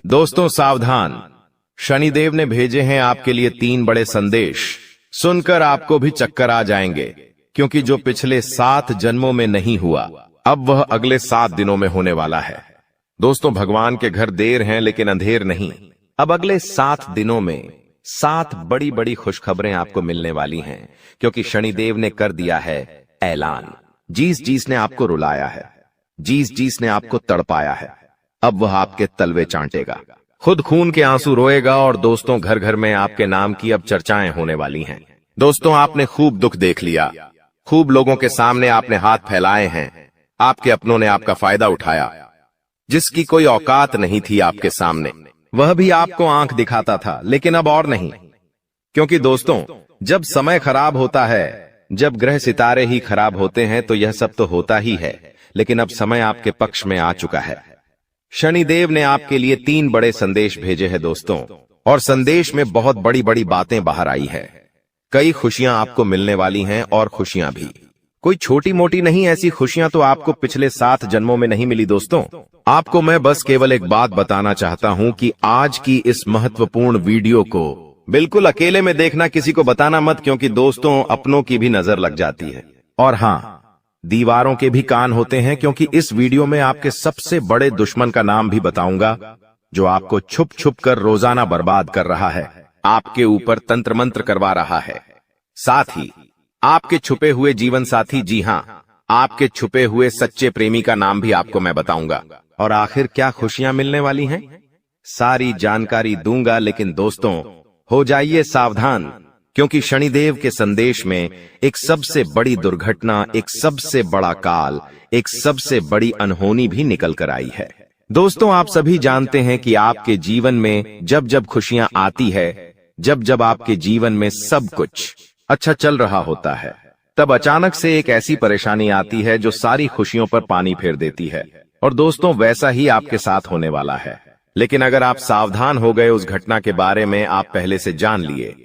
दोस्तों सावधान, शनिदेव ने भेजे हैं आपके लिए 3 बड़े संदेश। सुनकर आपको भी चक्कर आ जाएंगे, क्योंकि जो पिछले 7 जन्मों में नहीं हुआ, अब वह अगले 7 दिनों में होने वाला है। दोस्तों, भगवान के घर देर हैं लेकिन अंधेर नहीं। अब अगले 7 दिनों में 7 बड़ी बड़ी खुशखबरें आपको मिलने वाली हैं, क्योंकि शनिदेव ने कर दिया है ऐलान। जिस ने आपको रुलाया है, जिस ने आपको तड़पाया है, अब वह आपके तलवे चाटेगा, खुद खून के आंसू रोएगा। और दोस्तों, घर घर में आपके नाम की अब चर्चाएं होने वाली हैं। दोस्तों, आपने खूब दुख देख लिया, खूब लोगों के सामने आपने हाथ फैलाए हैं, आपके अपनों ने आपका फायदा उठाया। जिसकी कोई औकात नहीं थी आपके सामने, वह भी आपको आंख दिखाता था, लेकिन अब और नहीं। क्योंकि दोस्तों, जब समय खराब होता है, जब ग्रह सितारे ही खराब होते हैं, तो यह सब तो होता ही है, लेकिन अब समय आपके पक्ष में आ चुका है। शनिदेव ने आपके लिए 3 बड़े संदेश भेजे हैं दोस्तों, और संदेश में बहुत बड़ी बड़ी बातें बाहर आई है। कई खुशियां आपको मिलने वाली हैं, और खुशियां भी कोई छोटी मोटी नहीं। ऐसी खुशियां तो आपको पिछले 7 जन्मों में नहीं मिली। दोस्तों, आपको मैं बस केवल एक बात बताना चाहता हूं कि आज की इस महत्वपूर्ण वीडियो को बिल्कुल अकेले में देखना, किसी को बताना मत, क्योंकि दोस्तों अपनों की भी नजर लग जाती है। और हाँ, दीवारों के भी कान होते हैं, क्योंकि इस वीडियो में आपके सबसे बड़े दुश्मन का नाम भी बताऊंगा, जो आपको छुप छुप कर रोजाना बर्बाद कर रहा है, आपके ऊपर तंत्र मंत्र करवा रहा है। साथ ही आपके छुपे हुए जीवन साथी, जी हां, आपके छुपे हुए सच्चे प्रेमी का नाम भी आपको मैं बताऊंगा। और आखिर क्या खुशियां मिलने वाली हैं, सारी जानकारी दूंगा। लेकिन दोस्तों, हो जाइए सावधान, क्योंकि शनिदेव के संदेश में एक सबसे बड़ी दुर्घटना, एक सबसे बड़ा काल, एक सबसे बड़ी अनहोनी भी निकल कर आई है। दोस्तों, आप सभी जानते हैं कि आपके जीवन में जब जब खुशियां आती है, जब जब आपके जीवन में सब कुछ अच्छा चल रहा होता है, तब अचानक से एक ऐसी परेशानी आती है जो सारी खुशियों पर पानी फेर देती है। और दोस्तों, वैसा ही आपके साथ होने वाला है। लेकिन अगर आप सावधान हो गए, उस घटना के बारे में आप पहले से जान लिए,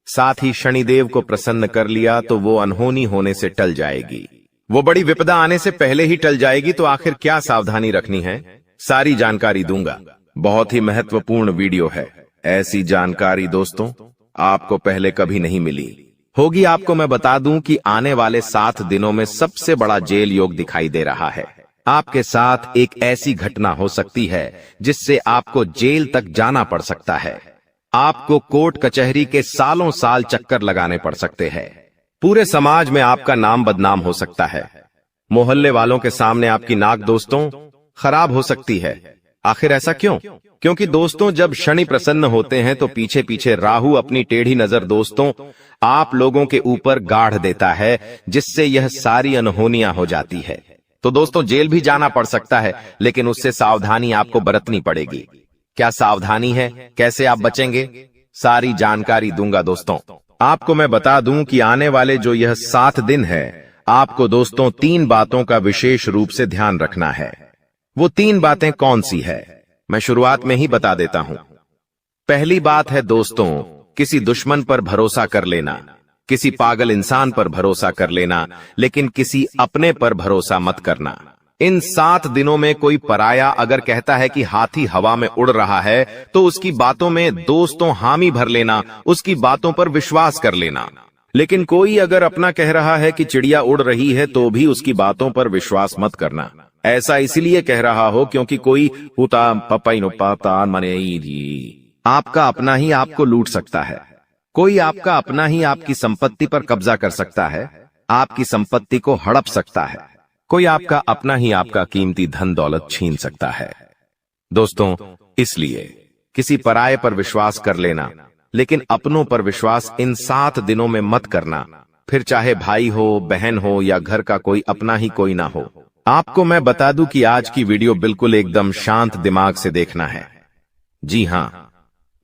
साथ ही शनिदेव को प्रसन्न कर लिया, तो वो अनहोनी होने से टल जाएगी, वो बड़ी विपदा आने से पहले ही टल जाएगी। तो आखिर क्या सावधानी रखनी है, सारी जानकारी दूंगा। बहुत ही महत्वपूर्ण वीडियो है। ऐसी जानकारी दोस्तों आपको पहले कभी नहीं मिली होगी। आपको मैं बता दूं कि आने वाले 7 दिनों में सबसे बड़ा जेल योग दिखाई दे रहा है। आपके साथ एक ऐसी घटना हो सकती है जिससे आपको जेल तक जाना पड़ सकता है। आपको कोर्ट कचहरी के सालों साल चक्कर लगाने पड़ सकते हैं। पूरे समाज में आपका नाम बदनाम हो सकता है। मोहल्ले वालों के सामने आपकी नाक दोस्तों खराब हो सकती है। आखिर ऐसा क्यों? क्योंकि दोस्तों, जब शनि प्रसन्न होते हैं तो पीछे पीछे राहु अपनी टेढ़ी नजर दोस्तों आप लोगों के ऊपर गाढ़ देता है, जिससे यह सारी अनहोनियां हो जाती है। तो दोस्तों, जेल भी जाना पड़ सकता है, लेकिन उससे सावधानी आपको बरतनी पड़ेगी। क्या सावधानी है, कैसे आप बचेंगे, सारी जानकारी दूंगा। दोस्तों, आपको मैं बता दूं कि आने वाले जो यह 7 दिन है, आपको दोस्तों 3 बातों का विशेष रूप से ध्यान रखना है। वो 3 बातें कौन सी है, मैं शुरुआत में ही बता देता हूं। पहली बात है दोस्तों, किसी दुश्मन पर भरोसा कर लेना, किसी पागल इंसान पर भरोसा कर लेना, लेकिन किसी अपने पर भरोसा मत करना। इन 7 दिनों में कोई पराया अगर कहता है कि हाथी हवा में उड़ रहा है, तो उसकी बातों में दोस्तों हामी भर लेना, उसकी बातों पर विश्वास कर लेना। लेकिन कोई अगर अपना कह रहा है कि चिड़िया उड़ रही है, तो भी उसकी बातों पर विश्वास मत करना। ऐसा इसलिए कह रहा हो क्योंकि कोई हुता पपाई नो पाता मने आपका अपना ही आपको लूट सकता है। कोई आपका अपना ही आपकी संपत्ति पर कब्जा कर सकता है, आपकी संपत्ति को हड़प सकता है। कोई आपका अपना ही आपका कीमती धन दौलत छीन सकता है। दोस्तों, इसलिए किसी पराये पर विश्वास कर लेना, लेकिन अपनों पर विश्वास इन 7 दिनों में मत करना। फिर चाहे भाई हो, बहन हो, या घर का कोई अपना ही कोई ना हो। आपको मैं बता दूं कि आज की वीडियो बिल्कुल एकदम शांत दिमाग से देखना है। जी हां,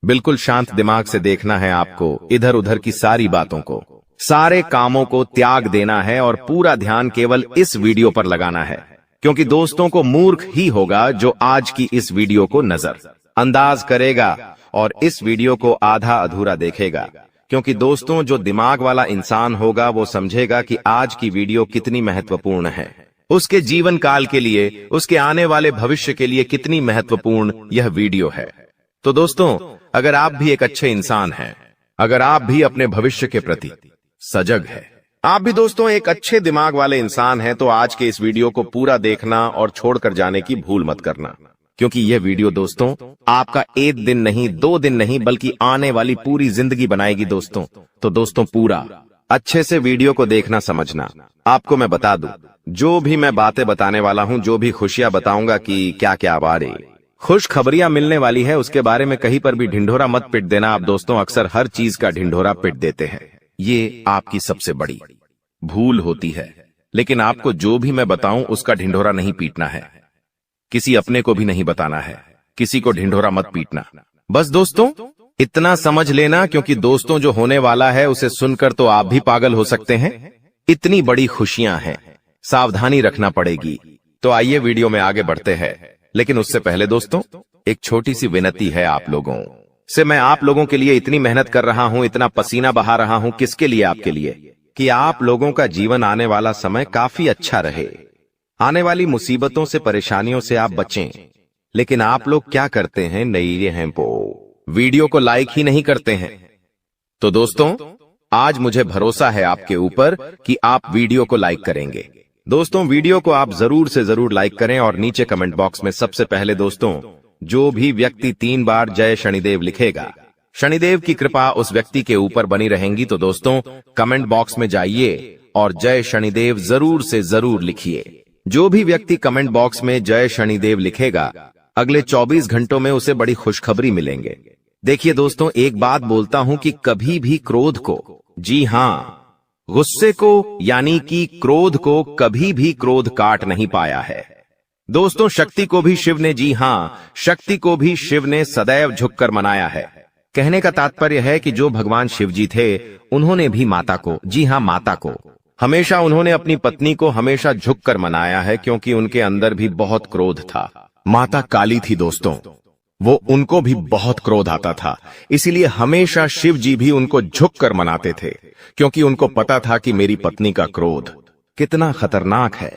बिल्कुल शांत दिमाग से देखना है आपको। इधर उधर की सारी बातों को, सारे कामों को त्याग देना है और पूरा ध्यान केवल इस वीडियो पर लगाना है। क्योंकि दोस्तों को मूर्ख ही होगा जो आज की इस वीडियो को नजर अंदाज करेगा और इस वीडियो को आधा अधूरा देखेगा। क्योंकि दोस्तों, जो दिमाग वाला इंसान होगा वो समझेगा कि आज की वीडियो कितनी महत्वपूर्ण है, उसके जीवन काल के लिए, उसके आने वाले भविष्य के लिए कितनी महत्वपूर्ण यह वीडियो है। तो दोस्तों, अगर आप भी एक अच्छे इंसान हैं, अगर आप भी अपने भविष्य के प्रति सजग है, आप भी दोस्तों एक अच्छे दिमाग वाले इंसान हैं, तो आज के इस वीडियो को पूरा देखना और छोड़कर जाने की भूल मत करना, क्योंकि यह वीडियो दोस्तों आपका एक दिन नहीं, 2 दिन नहीं, बल्कि आने वाली पूरी जिंदगी बनाएगी दोस्तों। तो दोस्तों पूरा अच्छे से वीडियो को देखना, समझना। आपको मैं बता दूं, जो भी मैं बातें बताने वाला हूं, जो भी खुशियां बताऊंगा कि क्या क्या बारे खुश खबरियां मिलने वाली है, उसके बारे में कहीं पर भी ढिंढोरा मत पिट देना। आप दोस्तों अक्सर हर चीज का ढिंढोरा पिट देते हैं, ये आपकी सबसे बड़ी भूल होती है। लेकिन आपको जो भी मैं बताऊं उसका ढिंढोरा नहीं पीटना है, किसी अपने को भी नहीं बताना है, किसी को ढिंढोरा मत पीटना। बस दोस्तों इतना समझ लेना, क्योंकि दोस्तों जो होने वाला है उसे सुनकर तो आप भी पागल हो सकते हैं। इतनी बड़ी खुशियां हैं, सावधानी रखना पड़ेगी। तो आइए वीडियो में आगे बढ़ते हैं, लेकिन उससे पहले दोस्तों एक छोटी सी विनती है आप लोगों से। मैं आप लोगों के लिए इतनी मेहनत कर रहा हूं, इतना पसीना बहा रहा हूं, किसके लिए? आपके लिए, कि आप लोगों का जीवन आने वाला समय काफी अच्छा रहे, आने वाली मुसीबतों से, परेशानियों से आप बचें। लेकिन आप लोग क्या करते हैं? नई हैं वो वीडियो को लाइक ही नहीं करते हैं। तो दोस्तों आज मुझे भरोसा है आपके ऊपर कि आप वीडियो को लाइक करेंगे। दोस्तों वीडियो को आप जरूर से जरूर लाइक करें और नीचे कमेंट बॉक्स में सबसे पहले दोस्तों जो भी व्यक्ति 3 बार जय शनिदेव लिखेगा, शनिदेव की कृपा उस व्यक्ति के ऊपर बनी रहेंगी। तो दोस्तों कमेंट बॉक्स में जाइए और जय शनिदेव जरूर से जरूर लिखिए। जो भी व्यक्ति कमेंट बॉक्स में जय शनिदेव लिखेगा, अगले 24 घंटों में उसे बड़ी खुशखबरी मिलेंगे। देखिए दोस्तों, एक बात बोलता हूं कि कभी भी क्रोध को, जी हां गुस्से को, यानी कि क्रोध को, कभी भी क्रोध काट नहीं पाया है। दोस्तों शक्ति को भी शिव ने, जी हां शक्ति को भी शिव ने सदैव झुककर मनाया है। कहने का तात्पर्य है कि जो भगवान शिव जी थे, उन्होंने भी माता को, जी हां माता को, हमेशा उन्होंने अपनी पत्नी को हमेशा झुककर मनाया है, क्योंकि उनके अंदर भी बहुत क्रोध था। माता काली थी दोस्तों, वो उनको भी बहुत क्रोध आता था, इसीलिए हमेशा शिव जी भी उनको झुककर मनाते थे, क्योंकि उनको पता था कि मेरी पत्नी का क्रोध कितना खतरनाक है,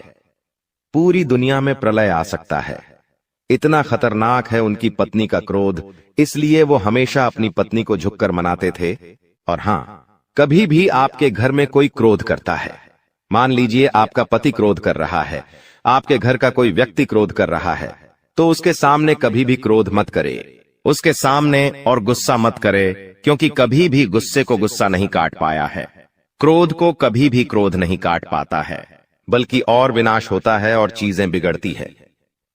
पूरी दुनिया में प्रलय आ सकता है, इतना खतरनाक है उनकी पत्नी का क्रोध। इसलिए वो हमेशा अपनी पत्नी को झुककर मनाते थे। और हां, कभी भी आपके घर में कोई क्रोध करता है, मान लीजिए आपका पति क्रोध कर रहा है, आपके घर का कोई व्यक्ति क्रोध कर रहा है, तो उसके सामने कभी भी क्रोध मत करे, उसके सामने और गुस्सा मत करे, क्योंकि कभी भी गुस्से को गुस्सा नहीं काट पाया है, क्रोध को कभी भी क्रोध नहीं काट पाता है, बल्कि और विनाश होता है और चीजें बिगड़ती है।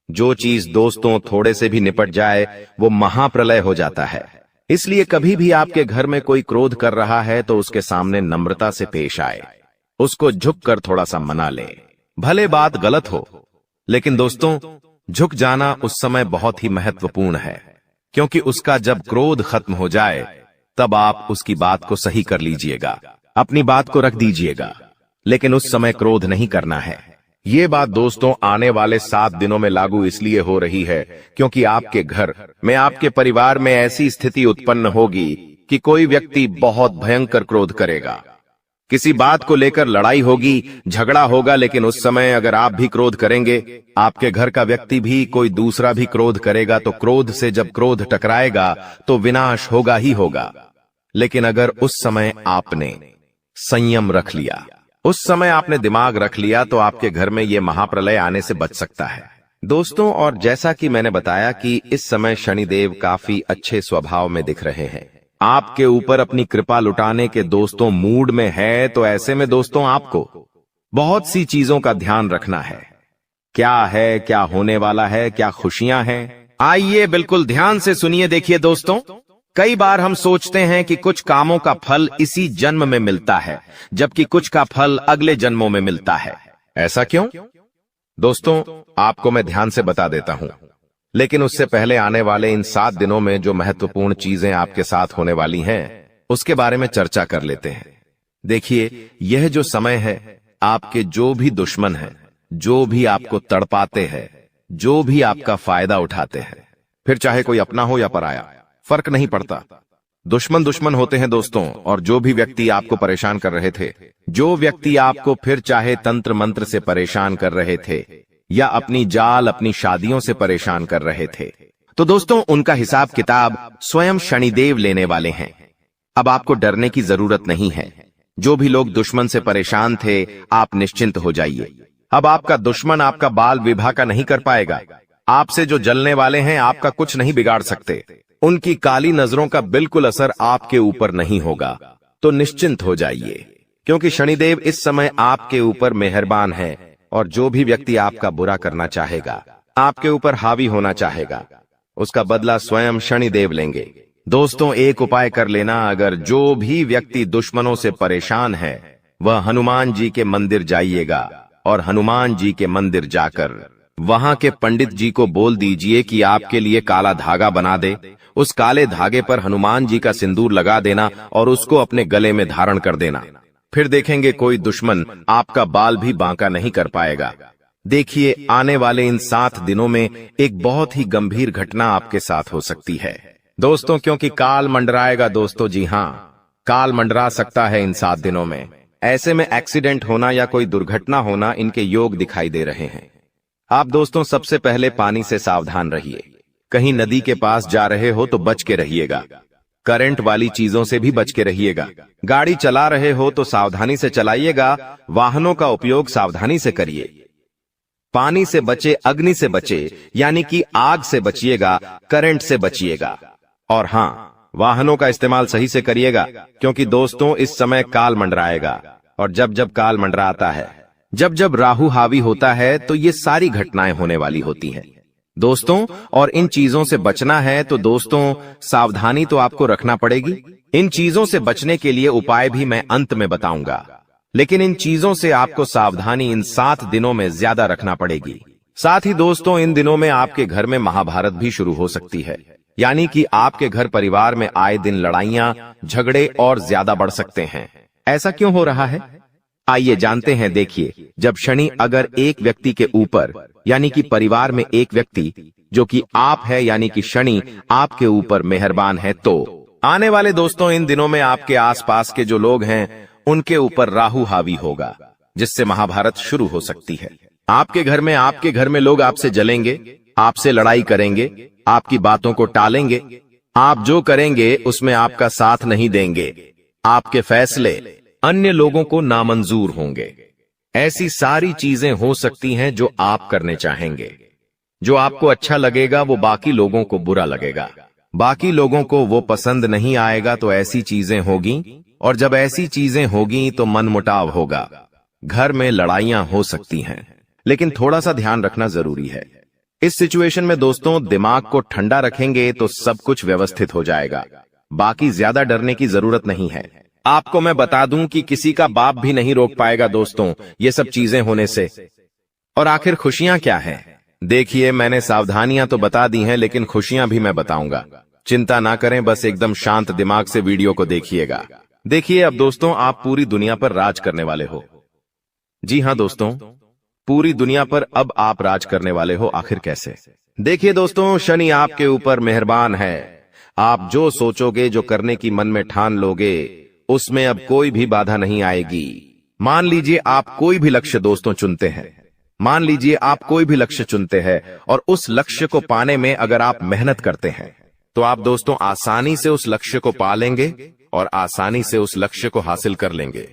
जो चीज दोस्तों थोड़े से भी निपट जाए वो महाप्रलय हो जाता है। इसलिए कभी भी आपके घर में कोई क्रोध कर रहा है तो उसके सामने नम्रता से पेश आए, उसको झुककर थोड़ा सा मना ले। भले बात गलत हो, लेकिन दोस्तों झुक जाना उस समय बहुत ही महत्वपूर्ण है, क्योंकि उसका जब क्रोध खत्म हो जाए तब आप उसकी बात को सही कर लीजिएगा, अपनी बात को रख दीजिएगा, लेकिन उस समय क्रोध नहीं करना है। ये बात दोस्तों आने वाले 7 दिनों में लागू इसलिए हो रही है क्योंकि आपके घर में, आपके परिवार में ऐसी स्थिति उत्पन्न होगी कि कोई व्यक्ति बहुत भयंकर क्रोध करेगा, किसी बात को लेकर लड़ाई होगी, झगड़ा होगा। लेकिन उस समय अगर आप भी क्रोध करेंगे, आपके घर का व्यक्ति भी, कोई दूसरा भी क्रोध करेगा, तो क्रोध से जब क्रोध टकराएगा तो विनाश होगा ही होगा। लेकिन अगर उस समय आपने संयम रख लिया, उस समय आपने दिमाग रख लिया, तो आपके घर में यह महाप्रलय आने से बच सकता है दोस्तों। और जैसा कि मैंने बताया कि इस समय शनिदेव काफी अच्छे स्वभाव में दिख रहे हैं, आपके ऊपर अपनी कृपा लुटाने के दोस्तों मूड में है। तो ऐसे में दोस्तों आपको बहुत सी चीजों का ध्यान रखना है। क्या है, क्या होने वाला है, क्या खुशियां हैं, आइए बिल्कुल ध्यान से सुनिए। देखिए दोस्तों, कई बार हम सोचते हैं कि कुछ कामों का फल इसी जन्म में मिलता है, जबकि कुछ का फल अगले जन्मों में मिलता है। ऐसा क्यों? दोस्तों आपको मैं ध्यान से बता देता हूं, लेकिन उससे पहले आने वाले इन 7 दिनों में जो महत्वपूर्ण चीजें आपके साथ होने वाली हैं, उसके बारे में चर्चा कर लेते हैं। देखिए, यह जो समय है, आपके जो भी दुश्मन हैं, जो भी आपको तड़पाते हैं, जो भी आपका फायदा उठाते हैं, फिर चाहे कोई अपना हो या पराया, फर्क नहीं पड़ता, दुश्मन दुश्मन होते हैं दोस्तों। और जो भी व्यक्ति आपको परेशान कर रहे थे, जो व्यक्ति आपको फिर चाहे तंत्र मंत्र से परेशान कर रहे थे या अपनी जाल, अपनी शादियों से परेशान कर रहे थे, तो दोस्तों उनका हिसाब किताब स्वयं शनिदेव लेने वाले हैं। अब आपको डरने की जरूरत नहीं है। जो भी लोग दुश्मन से परेशान थे, आप निश्चिंत हो जाइए। अब आपका दुश्मन आपका बाल विवाह का नहीं कर पाएगा। आपसे जो जलने वाले हैं आपका कुछ नहीं बिगाड़ सकते। उनकी काली नजरों का बिल्कुल असर आपके ऊपर नहीं होगा। तो निश्चिंत हो जाइए, क्योंकि शनिदेव इस समय आपके ऊपर मेहरबान है और जो भी व्यक्ति आपका बुरा करना चाहेगा, आपके ऊपर हावी होना चाहेगा, उसका बदला स्वयं शनिदेव लेंगे। दोस्तों एक उपाय कर लेना, अगर जो भी व्यक्ति दुश्मनों से परेशान है वह हनुमान जी के मंदिर जाइएगा और हनुमान जी के मंदिर जाकर वहां के पंडित जी को बोल दीजिए कि आपके लिए काला धागा बना दे। उस काले धागे पर हनुमान जी का सिंदूर लगा देना और उसको अपने गले में धारण कर देना। फिर देखेंगे कोई दुश्मन आपका बाल भी बांका नहीं कर पाएगा। देखिए आने वाले इन 7 दिनों में एक बहुत ही गंभीर घटना आपके साथ हो सकती है दोस्तों, क्योंकि काल मंडराएगा दोस्तों। जी हाँ, काल मंडरा सकता है इन 7 दिनों में। ऐसे में एक्सीडेंट होना या कोई दुर्घटना होना इनके योग दिखाई दे रहे हैं। आप दोस्तों सबसे पहले पानी से सावधान रहिए। कहीं नदी के पास जा रहे हो तो बच के रहिएगा। करंट वाली चीजों से भी बच के रहिएगा। गाड़ी चला रहे हो तो सावधानी से चलाइएगा। वाहनों का उपयोग सावधानी से करिए। पानी से बचे, अग्नि से बचे, यानी कि आग से बचिएगा, करंट से बचिएगा। और हाँ, वाहनों का इस्तेमाल सही से करिएगा, क्योंकि दोस्तों इस समय काल मंडराएगा। और जब जब काल मंडराता है, जब जब राहु हावी होता है, तो ये सारी घटनाएं होने वाली होती हैं दोस्तों। और इन चीजों से बचना है तो दोस्तों सावधानी तो आपको रखना पड़ेगी। इन चीजों से बचने के लिए उपाय भी मैं अंत में बताऊंगा, लेकिन इन चीजों से आपको सावधानी इन 7 दिनों में ज्यादा रखना पड़ेगी। साथ ही दोस्तों इन दिनों में आपके घर में महाभारत भी शुरू हो सकती है, यानी कि आपके घर परिवार में आए दिन लड़ाइयां, झगड़े और ज्यादा बढ़ सकते हैं। ऐसा क्यों हो रहा है, आइए जानते हैं। देखिए, जब शनि अगर एक व्यक्ति के ऊपर, यानी कि परिवार में एक व्यक्ति जो कि आप है, यानी कि शनि आपके ऊपर मेहरबान है, तो आने वाले दोस्तों इन दिनों में आपके आसपास के जो लोग हैं उनके ऊपर राहु हावी होगा, जिससे महाभारत शुरू हो सकती है। आपके घर में लोग आपसे जलेंगे, आपसे लड़ाई करेंगे, आपकी बातों को टालेंगे। आप जो करेंगे उसमें आपका साथ नहीं देंगे। आपके फैसले अन्य लोगों को नामंजूर होंगे। ऐसी सारी चीजें हो सकती हैं जो आप करने चाहेंगे। जो आपको अच्छा लगेगा वो बाकी लोगों को बुरा लगेगा, बाकी लोगों को वो पसंद नहीं आएगा। तो ऐसी चीजें होगी, और जब ऐसी चीजें होगी तो मनमुटाव होगा, घर में लड़ाइयां हो सकती हैं। लेकिन थोड़ा सा ध्यान रखना जरूरी है। इस सिचुएशन में दोस्तों दिमाग को ठंडा रखेंगे तो सब कुछ व्यवस्थित हो जाएगा। बाकी ज्यादा डरने की जरूरत नहीं है। आपको मैं बता दूं कि किसी का बाप भी नहीं रोक पाएगा दोस्तों ये सब चीजें होने से। और आखिर खुशियां क्या हैं? देखिए, मैंने सावधानियां तो बता दी हैं, लेकिन खुशियां भी मैं बताऊंगा। चिंता ना करें, बस एकदम शांत दिमाग से वीडियो को देखिएगा। देखिए, अब दोस्तों आप पूरी दुनिया पर राज करने वाले हो। जी हां दोस्तों, पूरी दुनिया पर अब आप राज करने वाले हो। आखिर कैसे? देखिए दोस्तों, शनि आपके ऊपर मेहरबान है। आप जो सोचोगे, जो करने की मन में ठान लोगे, उसमें अब कोई भी बाधा नहीं आएगी। मान लीजिए आप कोई भी लक्ष्य दोस्तों चुनते हैं, मान लीजिए आप कोई भी लक्ष्य चुनते हैं और उस लक्ष्य को पाने में अगर आप मेहनत करते हैं तो आप दोस्तों आसानी से उस लक्ष्य को पा लेंगे और आसानी से उस लक्ष्य को हासिल कर लेंगे।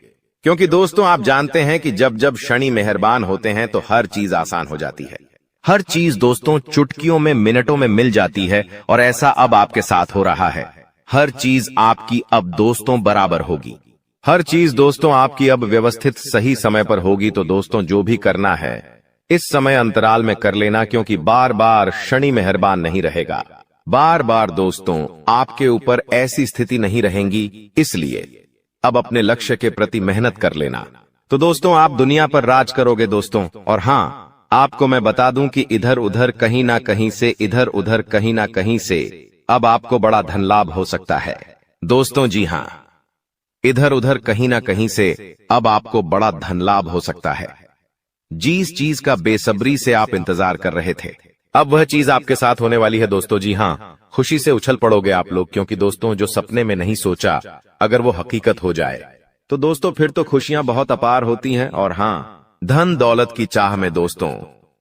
क्योंकि दोस्तों आप जानते हैं कि जब जब शनि मेहरबान होते हैं तो हर चीज आसान हो जाती है। हर चीज दोस्तों चुटकियों में, मिनटों में मिल जाती है, और ऐसा अब आपके साथ हो रहा है। हर चीज आपकी अब दोस्तों बराबर होगी। हर चीज दोस्तों आपकी अब व्यवस्थित सही समय पर होगी। तो दोस्तों जो भी करना है इस समय अंतराल में कर लेना, क्योंकि बार बार शनि मेहरबान नहीं रहेगा। बार बार दोस्तों आपके ऊपर ऐसी स्थिति नहीं रहेंगी, इसलिए अब अपने लक्ष्य के प्रति मेहनत कर लेना। तो दोस्तों आप दुनिया पर राज करोगे दोस्तों। और हाँ, आपको मैं बता दूं कि इधर उधर कहीं ना कहीं से, इधर उधर कहीं ना कहीं से अब आपको बड़ा धन लाभ हो सकता है दोस्तों। जी हाँ, इधर उधर कहीं ना कहीं से अब आपको बड़ा धन लाभ हो सकता है। जिस चीज का बेसब्री से आप इंतजार कर रहे थे, अब वह चीज आपके साथ होने वाली है दोस्तों। जी हाँ, खुशी से उछल पड़ोगे आप लोग, क्योंकि दोस्तों जो सपने में नहीं सोचा अगर वो हकीकत हो जाए तो दोस्तों फिर तो खुशियां बहुत अपार होती हैं। और हाँ, धन दौलत की चाह में दोस्तों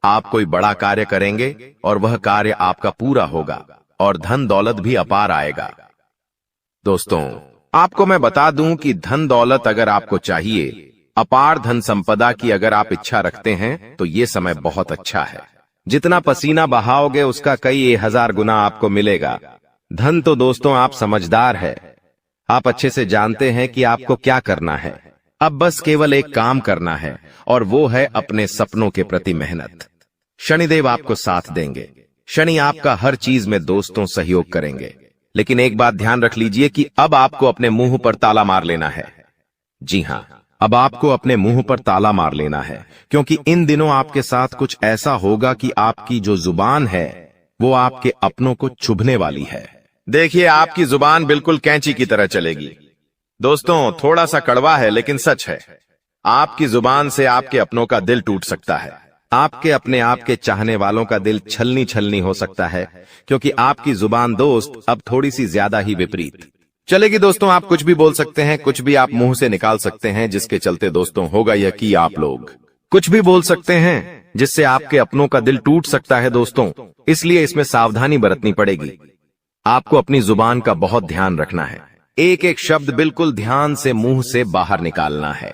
आप कोई बड़ा कार्य करेंगे और वह कार्य आपका पूरा होगा और धन दौलत भी अपार आएगा। दोस्तों, आपको मैं बता दूं कि धन दौलत अगर आपको चाहिए, अपार धन संपदा की अगर आप इच्छा रखते हैं, तो ये समय बहुत अच्छा है। जितना पसीना बहाओगे उसका कई 1000 गुना आपको मिलेगा। धन तो दोस्तों आप समझदार है, आप अच्छे से जानते हैं कि आपको क्या करना है। अब बस केवल एक काम करना है और वो है अपने सपनों के प्रति मेहनत। शनिदेव आपको साथ देंगे। शनि आपका हर चीज में दोस्तों सहयोग करेंगे। लेकिन एक बात ध्यान रख लीजिए कि अब आपको अपने मुंह पर ताला मार लेना है। जी हां, अब आपको अपने मुंह पर ताला मार लेना है, क्योंकि इन दिनों आपके साथ कुछ ऐसा होगा कि आपकी जो जुबान है वो आपके अपनों को चुभने वाली है। देखिए, आपकी जुबान बिल्कुल कैंची की तरह चलेगी। दोस्तों, थोड़ा सा कड़वा है लेकिन सच है। आपकी जुबान से आपके अपनों का दिल टूट सकता है। आपके अपने आप के चाहने वालों का दिल छलनी छलनी हो सकता है, क्योंकि आपकी जुबान दोस्त अब थोड़ी सी ज्यादा ही विपरीत चलेगी। दोस्तों, आप कुछ भी बोल सकते हैं, कुछ भी आप मुंह से निकाल सकते हैं, जिसके चलते दोस्तों होगा यह कि आप लोग कुछ भी बोल सकते हैं जिससे आपके अपनों का दिल टूट सकता है दोस्तों। इसलिए इसमें सावधानी बरतनी पड़ेगी। आपको अपनी जुबान का बहुत ध्यान रखना है। एक एक शब्द बिल्कुल ध्यान से मुंह से बाहर निकालना है।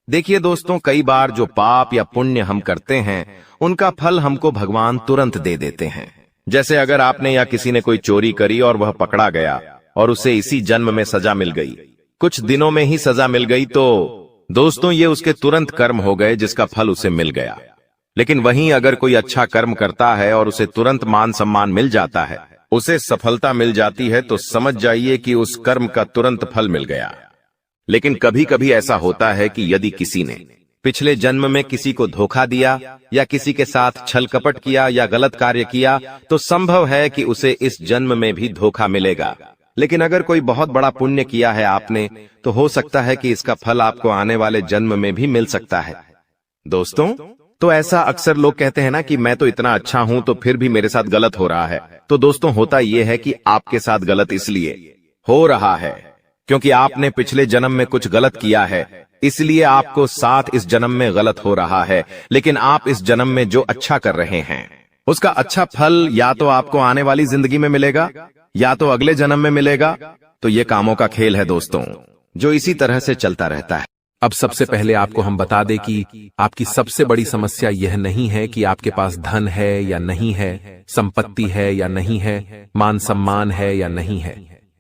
देखिए दोस्तों, कई बार जो पाप या पुण्य हम करते हैं उनका फल हमको भगवान तुरंत दे देते हैं। जैसे अगर आपने या किसी ने कोई चोरी करी और वह पकड़ा गया और उसे इसी जन्म में सजा मिल गई, कुछ दिनों में ही सजा मिल गई, तो दोस्तों ये उसके तुरंत कर्म हो गए जिसका फल उसे मिल गया। लेकिन वहीं अगर कोई अच्छा कर्म करता है और उसे तुरंत मान सम्मान मिल जाता है, उसे सफलता मिल जाती है, तो समझ जाइए कि उस कर्म का तुरंत फल मिल गया। लेकिन कभी कभी ऐसा होता है कि यदि किसी ने पिछले जन्म में किसी को धोखा दिया या किसी के साथ छल कपट किया या गलत कार्य किया, तो संभव है कि उसे इस जन्म में भी धोखा मिलेगा। लेकिन अगर कोई बहुत बड़ा पुण्य किया है आपने, तो हो सकता है कि इसका फल आपको आने वाले जन्म में भी मिल सकता है। दोस्तों, तो ऐसा अक्सर लोग कहते हैं ना कि मैं तो इतना अच्छा हूं तो फिर भी मेरे साथ गलत हो रहा है। तो दोस्तों, होता यह है कि आपके साथ गलत इसलिए हो रहा है क्योंकि आपने पिछले जन्म में कुछ गलत किया है, इसलिए आपको साथ इस जन्म में गलत हो रहा है। लेकिन आप इस जन्म में जो अच्छा कर रहे हैं उसका अच्छा फल या तो आपको आने वाली जिंदगी में मिलेगा या तो अगले जन्म में मिलेगा। तो ये कामों का खेल है दोस्तों, जो इसी तरह से चलता रहता है। अब सबसे पहले आपको हम बता दें कि आपकी सबसे बड़ी समस्या यह नहीं है कि आपके पास धन है या नहीं है, संपत्ति है या नहीं है, मान सम्मान है या नहीं है।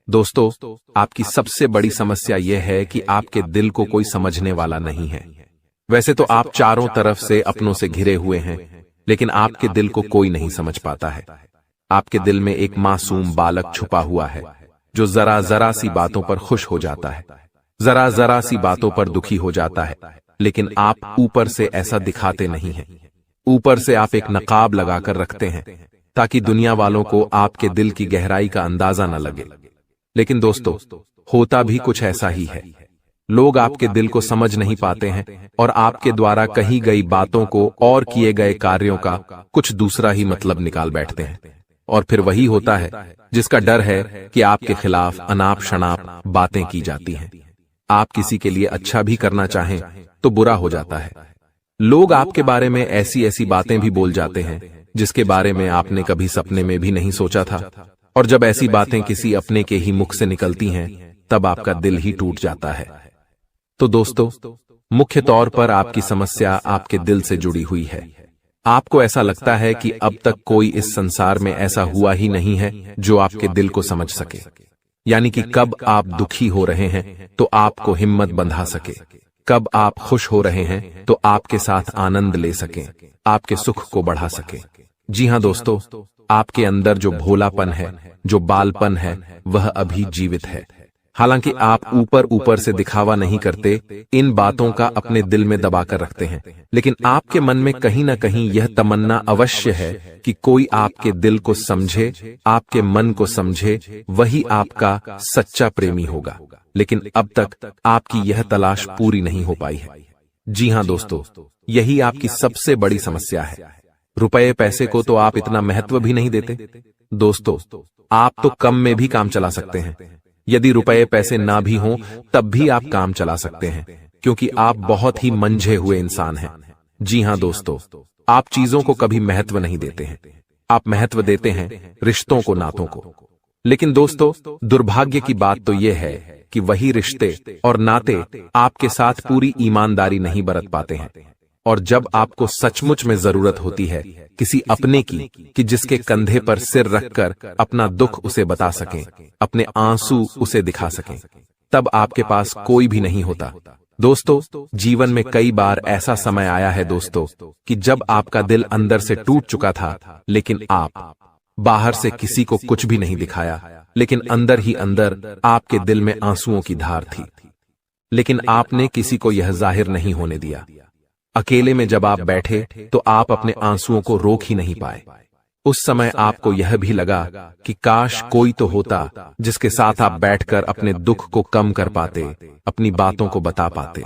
दोस्तों, आपकी सबसे बड़ी समस्या यह है कि आपके दिल को कोई समझने वाला नहीं है। वैसे तो आप चारों तरफ से अपनों से घिरे हुए हैं, लेकिन आपके दिल को कोई नहीं समझ पाता है। आपके दिल में एक मासूम बालक छुपा हुआ है जो जरा जरा सी बातों पर खुश हो जाता है, जरा जरा सी बातों पर दुखी हो जाता है। लेकिन आप ऊपर से ऐसा दिखाते नहीं हैं। ऊपर से आप एक नकाब लगाकर रखते हैं ताकि दुनिया वालों को आपके दिल की गहराई का अंदाजा न लगे। लेकिन दोस्तों, होता भी कुछ ऐसा ही है। लोग आपके दिल को समझ नहीं पाते हैं और आपके द्वारा कही गई बातों को और किए गए कार्यों का कुछ दूसरा ही मतलब निकाल बैठते हैं। और फिर वही होता है जिसका डर है कि आपके खिलाफ अनाप शनाप बातें की जाती हैं। आप किसी के लिए अच्छा भी करना चाहें तो बुरा हो जाता है। लोग आपके बारे में ऐसी ऐसी बातें भी बोल जाते हैं जिसके बारे में आपने कभी सपने में भी नहीं सोचा था। और जब ऐसी बातें किसी अपने के ही मुख से निकलती हैं, तब आपका दिल ही टूट जाता है। तो दोस्तों, मुख्य तौर पर आपकी समस्या आपके दिल से जुड़ी हुई है। आपको ऐसा लगता है कि अब तक कोई इस संसार में ऐसा हुआ ही नहीं है जो आपके दिल को समझ सके। यानी कि कब आप दुखी हो रहे हैं तो आपको हिम्मत बंधा सके, कब आप खुश हो रहे हैं तो आपके साथ आनंद ले सके, आपके सुख को बढ़ा सके। जी हां दोस्तों, आपके अंदर जो भोलापन है, जो बालपन है, वह अभी जीवित है। हालांकि आप ऊपर ऊपर से दिखावा नहीं करते, इन बातों का अपने दिल में दबाकर रखते हैं, लेकिन आपके मन में कहीं ना कहीं यह तमन्ना अवश्य है कि कोई आपके दिल को समझे, आपके मन को समझे, वही आपका सच्चा प्रेमी होगा। लेकिन अब तक आपकी यह तलाश पूरी नहीं हो पाई है। जी हां दोस्तों, यही आपकी सबसे बड़ी समस्या है। रुपए पैसे को तो आप इतना महत्व भी नहीं देते। दोस्तों, आप तो कम में भी काम चला सकते हैं। यदि रुपए पैसे ना भी हों तब भी आप काम चला सकते हैं, क्योंकि आप बहुत ही मंझे हुए इंसान हैं। जी हां दोस्तों, आप चीजों को कभी महत्व नहीं देते हैं, आप महत्व देते हैं रिश्तों को, नातों को। लेकिन दोस्तों, दुर्भाग्य की बात तो यह है कि वही रिश्ते और नाते आपके साथ पूरी ईमानदारी नहीं बरत पाते हैं। और जब आपको सचमुच में जरूरत होती है किसी अपने की, कि जिसके कंधे पर सिर रखकर अपना दुख उसे बता सकें, अपने आंसू उसे दिखा सकें, तब आपके पास कोई भी नहीं होता। दोस्तों, जीवन में कई बार ऐसा समय आया है दोस्तों कि जब आपका दिल अंदर से टूट चुका था, लेकिन आप बाहर से किसी को कुछ भी नहीं दिखाया, लेकिन अंदर ही अंदर आपके दिल में आंसुओं की धार थी, लेकिन आपने किसी को यह जाहिर नहीं होने दिया। अकेले में जब आप बैठे तो आप अपने आंसुओं को रोक ही नहीं पाए। उस समय आपको यह भी लगा कि काश कोई तो होता जिसके साथ आप बैठकर अपने दुख को कम कर पाते, अपनी बातों को बता पाते।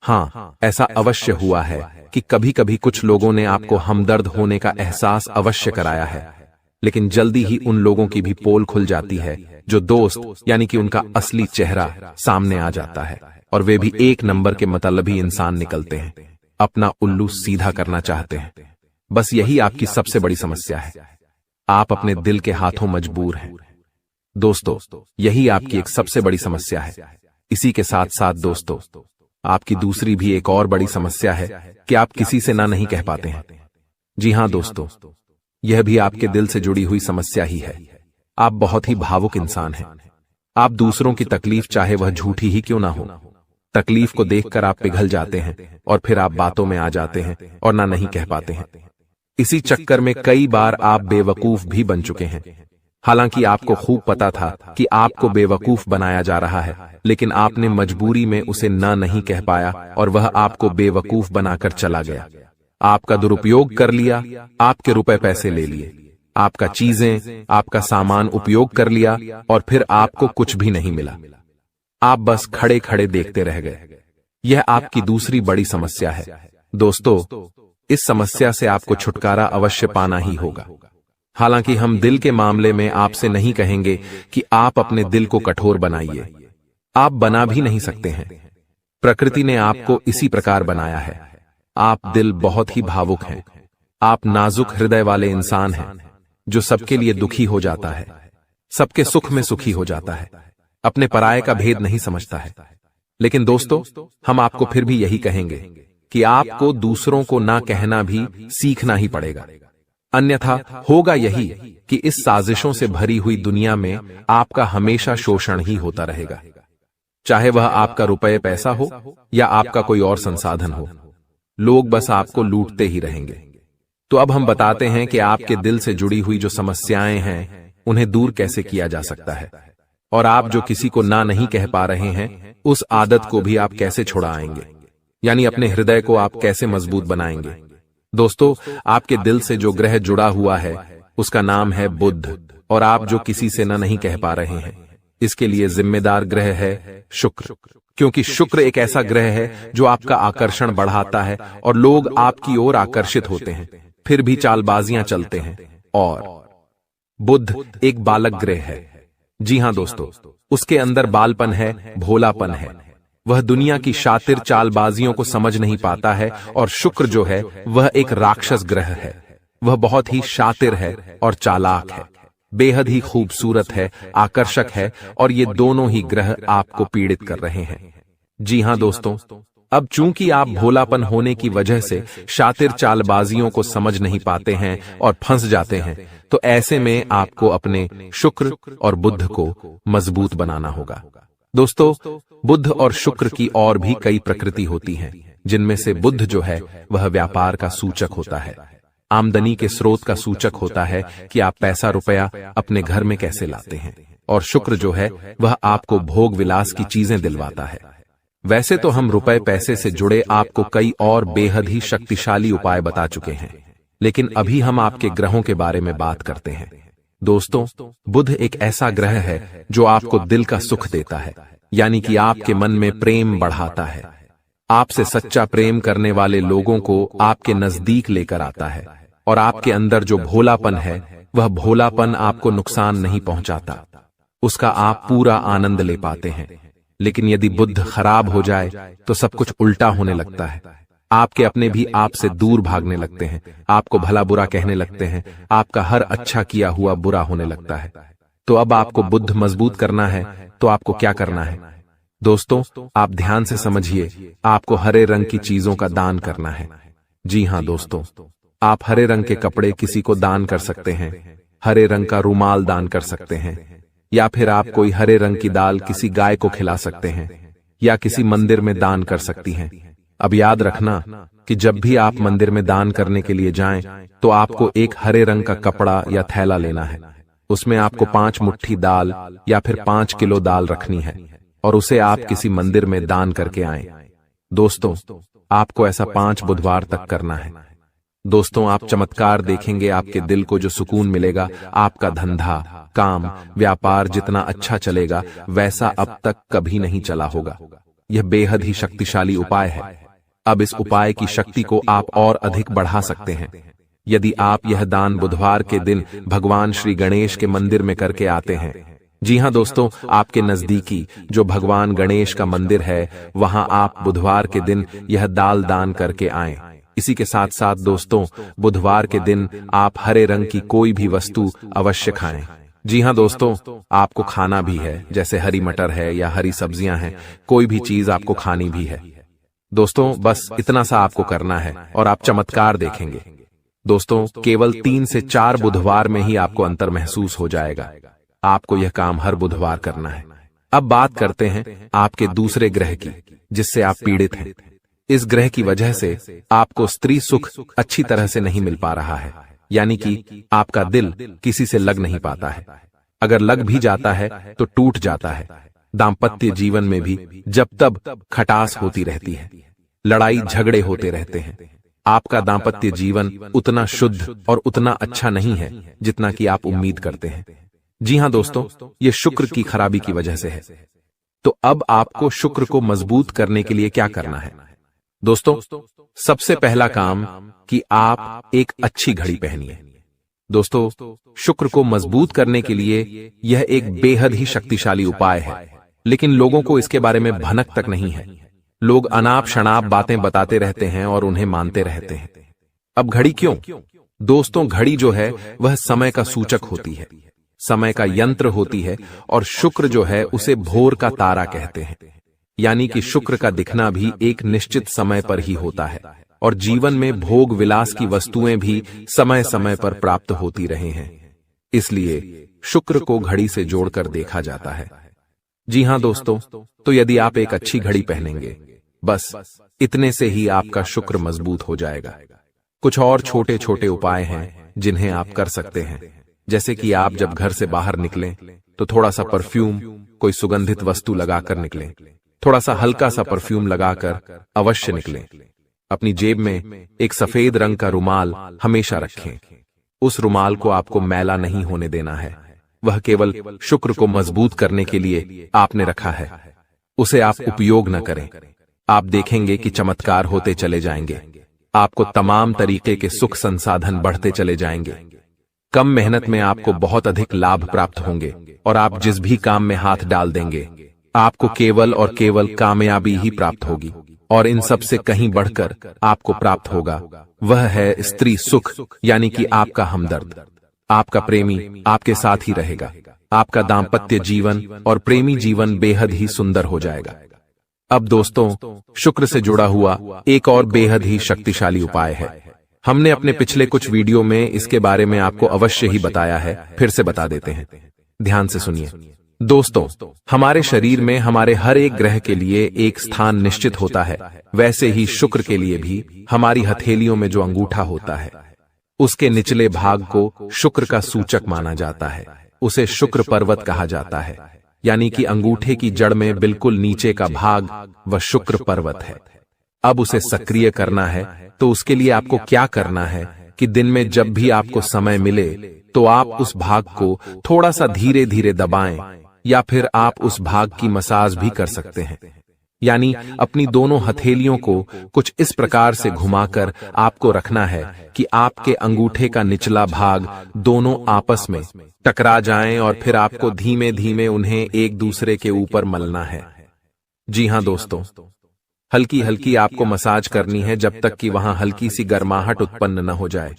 हाँ, ऐसा अवश्य हुआ है कि कभी कभी कुछ लोगों ने आपको हमदर्द होने का एहसास अवश्य कराया है, लेकिन जल्दी ही उन लोगों की भी पोल खुल जाती है जो दोस्त यानी कि उनका असली चेहरा सामने आ जाता है, और वे भी एक नंबर के मतलबी इंसान निकलते हैं, अपना उल्लू सीधा करना चाहते हैं। बस यही आपकी सबसे बड़ी समस्या है, आप अपने दिल के हाथों मजबूर हैं। दोस्तों, यही आपकी एक सबसे बड़ी समस्या है। इसी के साथ साथ दोस्तों, आपकी दूसरी भी एक और बड़ी समस्या है कि आप किसी से ना नहीं कह पाते हैं। जी हां दोस्तों, यह भी आपके दिल से जुड़ी हुई समस्या ही है। आप बहुत ही भावुक इंसान हैं। आप दूसरों की तकलीफ चाहे वह झूठी ही क्यों ना हो, तकलीफ को देखकर आप पिघल जाते हैं और फिर आप बातों में आ जाते हैं और ना नहीं कह पाते हैं। इसी चक्कर में कई बार आप बेवकूफ भी बन चुके हैं। हालांकि आपको खूब पता था कि आपको बेवकूफ बनाया जा रहा है, लेकिन आपने मजबूरी में उसे ना नहीं कह पाया और वह आपको बेवकूफ बनाकर चला गया। आपका दुरुपयोग कर लिया, आपके रुपए पैसे ले लिए, आपका चीजें, आपका सामान उपयोग कर लिया और फिर आपको कुछ भी नहीं मिला। आप बस खड़े खड़े देखते रह गए। यह आपकी दूसरी बड़ी समस्या है। दोस्तों, इस समस्या से आपको छुटकारा अवश्य पाना ही होगा। हालांकि हम दिल के मामले में आपसे नहीं कहेंगे कि आप अपने दिल को कठोर बनाइए, आप बना भी नहीं सकते हैं। प्रकृति ने आपको इसी प्रकार बनाया है। आप दिल बहुत ही भावुक हैं, आप नाजुक हृदय वाले इंसान हैं जो सबके लिए दुखी हो जाता है, सबके सुख में सुखी हो जाता है, अपने पराये का भेद नहीं समझता है। लेकिन दोस्तों, हम आपको फिर भी यही कहेंगे कि आपको दूसरों को ना कहना भी सीखना ही पड़ेगा, अन्यथा होगा यही कि इस साजिशों से भरी हुई दुनिया में आपका हमेशा शोषण ही होता रहेगा, चाहे वह आपका रुपये पैसा हो या आपका कोई और संसाधन हो। लोग बस आपको लूटते ही रहेंगे। तो अब हम बताते हैं कि आपके दिल से जुड़ी हुई जो समस्याएं हैं उन्हें दूर कैसे किया जा सकता है, और आप जो किसी को ना नहीं कह पा रहे हैं उस आदत को भी आप कैसे छुड़ाएंगे, यानी अपने हृदय को आप कैसे मजबूत बनाएंगे। दोस्तों, आपके दिल से जो ग्रह जुड़ा हुआ है उसका नाम है बुध, और आप जो किसी से ना नहीं कह पा रहे हैं इसके लिए जिम्मेदार ग्रह है शुक्र, क्योंकि शुक्र एक ऐसा ग्रह है जो आपका आकर्षण बढ़ाता है और लोग आपकी ओर आकर्षित होते हैं, फिर भी चालबाजियां चलते हैं। और बुध एक बालक ग्रह है। जी हां दोस्तों, उसके अंदर बालपन है, भोलापन है। वह दुनिया की शातिर चालबाजियों को समझ नहीं पाता है, और शुक्र जो है वह एक राक्षस ग्रह है। वह बहुत ही शातिर है और चालाक है, बेहद ही खूबसूरत है, आकर्षक है, और ये दोनों ही ग्रह आपको पीड़ित कर रहे हैं। जी हां दोस्तों, अब चूंकि आप भोलापन होने की वजह से शातिर चालबाजियों को समझ नहीं पाते हैं और फंस जाते हैं, तो ऐसे में आपको अपने शुक्र और बुध को मजबूत बनाना होगा। दोस्तों, बुध और शुक्र की और भी कई प्रकृति होती हैं, जिनमें से बुध जो है वह व्यापार का सूचक होता है, आमदनी के स्रोत का सूचक होता है कि आप पैसा रुपया अपने घर में कैसे लाते हैं, और शुक्र जो है वह आपको भोग विलास की चीजें दिलवाता है। वैसे तो हम रुपए पैसे से जुड़े आपको कई और बेहद ही शक्तिशाली उपाय बता चुके हैं, लेकिन अभी हम आपके ग्रहों के बारे में बात करते हैं। दोस्तों, बुध एक ऐसा ग्रह है जो आपको दिल का सुख देता है, यानी कि आपके मन में प्रेम बढ़ाता है, आपसे सच्चा प्रेम करने वाले लोगों को आपके नजदीक लेकर आता है, और आपके अंदर जो भोलापन है वह भोलापन आपको नुकसान नहीं पहुंचाता, उसका आप पूरा आनंद ले पाते हैं। लेकिन यदि बुध खराब हो जाए तो सब कुछ उल्टा होने लगता है। आपके अपने भी आपसे दूर भागने लगते हैं, आपको भला बुरा कहने लगते हैं, आपका हर अच्छा किया हुआ बुरा होने लगता है। तो अब आपको बुद्ध मजबूत करना है, तो आपको क्या करना है? दोस्तों, आप ध्यान से समझिए, आपको हरे रंग की चीजों का दान करना है। जी हां दोस्तों, आप हरे रंग के कपड़े किसी को दान कर सकते हैं, हरे रंग का रुमाल दान कर सकते हैं, या फिर आप कोई हरे रंग की दाल किसी गाय को खिला सकते हैं, या किसी मंदिर में दान कर सकती हैं। अब याद रखना कि जब भी आप मंदिर में दान करने के लिए जाएं, तो आपको एक हरे रंग का कपड़ा या थैला लेना है। उसमें आपको 5 मुट्ठी दाल या फिर 5 किलो दाल रखनी है और उसे आप किसी मंदिर में दान करके आएं। दोस्तों, आपको ऐसा 5 बुधवार तक करना है। दोस्तों, आप चमत्कार देखेंगे, आपके दिल को जो सुकून मिलेगा, आपका धंधा, काम, व्यापार जितना अच्छा चलेगा वैसा अब तक कभी नहीं चला होगा। यह बेहद ही शक्तिशाली उपाय है। अब इस उपाय की शक्ति को आप और अधिक बढ़ा सकते हैं यदि आप यह दान बुधवार के दिन भगवान श्री गणेश के मंदिर में करके आते हैं। जी हां दोस्तों, आपके नजदीकी जो भगवान गणेश का मंदिर है, वहां आप बुधवार के दिन यह दाल दान करके आएं। इसी के साथ साथ दोस्तों, बुधवार के दिन आप हरे रंग की कोई भी वस्तु अवश्य खाएं। जी हां दोस्तों, आपको खाना भी है, जैसे हरी मटर है या हरी सब्जियां हैं, कोई भी चीज आपको खानी भी है। दोस्तों, बस इतना सा आपको करना है और आप चमत्कार देखेंगे। दोस्तों, केवल 3 से 4 बुधवार में ही आपको अंतर महसूस हो जाएगा। आपको यह काम हर बुधवार करना है। अब बात करते हैं आपके दूसरे ग्रह की, जिससे आप पीड़ित हैं। इस ग्रह की वजह से आपको स्त्री सुख अच्छी तरह से नहीं मिल पा रहा है, यानी कि आपका दिल किसी से लग नहीं पाता है। अगर लग भी जाता है तो टूट जाता है। दाम्पत्य जीवन में भी जब तब खटास होती रहती है, लड़ाई झगड़े होते रहते हैं। आपका दाम्पत्य जीवन उतना शुद्ध और उतना अच्छा नहीं है जितना कि आप उम्मीद करते हैं। जी हां दोस्तों, ये शुक्र की खराबी की वजह से है। तो अब आपको शुक्र को मजबूत करने के लिए क्या करना है? दोस्तों, सबसे पहला काम कि आप एक अच्छी घड़ी पहनिए। दोस्तों, शुक्र को मजबूत करने के लिए यह एक बेहद ही शक्तिशाली उपाय है, लेकिन लोगों को इसके बारे में भनक तक नहीं है। लोग अनाप शनाप बातें बताते रहते हैं और उन्हें मानते रहते हैं। अब घड़ी क्यों? दोस्तों, घड़ी जो है वह समय का सूचक होती है, समय का यंत्र होती है, और शुक्र जो है उसे भोर का तारा कहते हैं। यानी कि शुक्र का दिखना भी एक निश्चित समय पर ही होता है, और जीवन में भोग विलास की वस्तुएं भी समय समय पर प्राप्त होती रहे हैं। इसलिए शुक्र को घड़ी से जोड़कर देखा जाता है। जी हां दोस्तों, तो यदि आप एक अच्छी घड़ी पहनेंगे, बस इतने से ही आपका शुक्र मजबूत हो जाएगा। कुछ और छोटे छोटे उपाय हैं जिन्हें आप कर सकते हैं, जैसे कि आप जब घर से बाहर निकलें तो थोड़ा सा परफ्यूम, कोई सुगंधित वस्तु लगाकर निकलें। थोड़ा सा हल्का सा परफ्यूम लगाकर अवश्य निकलें। अपनी जेब में एक सफेद रंग का रुमाल हमेशा रखें। उस रुमाल को आपको मैला नहीं होने देना है, वह केवल शुक्र को मजबूत करने के लिए आपने रखा है। उसे आप उपयोग न करें। आप देखेंगे कि चमत्कार होते चले जाएंगे। आपको तमाम तरीके के सुख संसाधन बढ़ते चले जाएंगे। कम मेहनत में आपको बहुत अधिक लाभ प्राप्त होंगे, और आप जिस भी काम में हाथ डाल देंगे, आपको केवल और केवल कामयाबी ही प्राप्त होगी। और इन सब से कहीं बढ़कर आपको प्राप्त होगा, वह है स्त्री सुख, यानी कि आपका हमदर्द। आपका प्रेमी आपके साथ ही रहेगा। आपका दाम्पत्य जीवन और प्रेमी जीवन बेहद ही सुंदर हो जाएगा। अब दोस्तों, शुक्र से जुड़ा हुआ एक और बेहद ही शक्तिशाली उपाय है। हमने अपने पिछले कुछ वीडियो में इसके बारे में आपको अवश्य ही बताया है, फिर से बता देते हैं। ध्यान से सुनिए। दोस्तों, हमारे शरीर में हमारे हर एक ग्रह के लिए एक स्थान निश्चित होता है। वैसे ही शुक्र के लिए भी हमारी हथेलियों में जो अंगूठा होता है, उसके निचले भाग को शुक्र का सूचक माना जाता है। उसे शुक्र पर्वत कहा जाता है, यानी कि अंगूठे की जड़ में बिल्कुल नीचे का भाग वह शुक्र पर्वत है। अब उसे सक्रिय करना है, तो उसके लिए आपको क्या करना है कि दिन में जब भी आपको समय मिले तो आप उस भाग को थोड़ा सा धीरे धीरे दबाएं, या फिर आप उस भाग की मसाज भी कर सकते हैं। यानी अपनी दोनों हथेलियों को कुछ इस प्रकार से घुमाकर आपको रखना है कि आपके अंगूठे का निचला भाग दोनों आपस में टकरा जाएं, और फिर आपको धीमे धीमे उन्हें एक दूसरे के ऊपर मलना है। जी हां दोस्तों, हल्की हल्की आपको मसाज करनी है जब तक कि वहां हल्की सी गर्माहट उत्पन्न न हो जाए।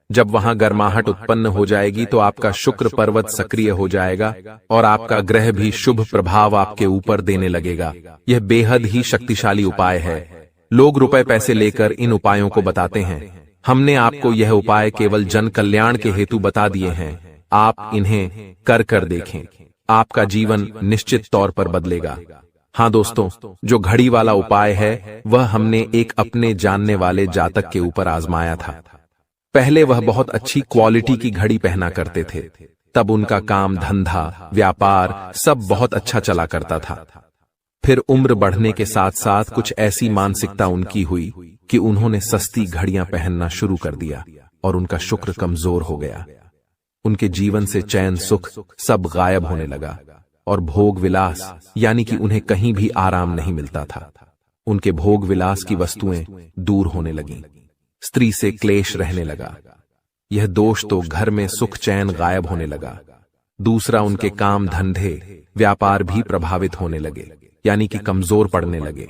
जब वहां गर्माहट उत्पन्न हो जाएगी तो आपका शुक्र पर्वत सक्रिय हो जाएगा और आपका ग्रह भी शुभ प्रभाव आपके ऊपर देने लगेगा। यह बेहद ही शक्तिशाली उपाय है। लोग रुपए पैसे लेकर इन उपायों को बताते हैं। हमने आपको यह उपाय केवल जन कल्याण के हेतु बता दिए हैं। आप इन्हें कर देखें, आपका जीवन निश्चित तौर पर बदलेगा। हाँ दोस्तों, जो घड़ी वाला उपाय है वह हमने एक अपने जानने वाले जातक के ऊपर आजमाया था। पहले वह बहुत अच्छी क्वालिटी की घड़ी पहना करते थे, तब उनका काम धंधा व्यापार सब बहुत अच्छा चला करता था। फिर उम्र बढ़ने के साथ साथ कुछ ऐसी मानसिकता उनकी हुई कि उन्होंने सस्ती घड़ियां पहनना शुरू कर दिया और उनका शुक्र कमजोर हो गया। उनके जीवन से चैन सुख सब गायब होने लगा और भोग विलास यानी कि उन्हें कहीं भी आराम नहीं मिलता था। उनके भोग विलास की वस्तुएं दूर होने लगीं। स्त्री से क्लेश रहने लगा। यह दोष तो घर में सुख चैन गायब होने लगा। दूसरा, उनके काम धंधे व्यापार भी प्रभावित होने लगे यानी कि कमजोर पड़ने लगे।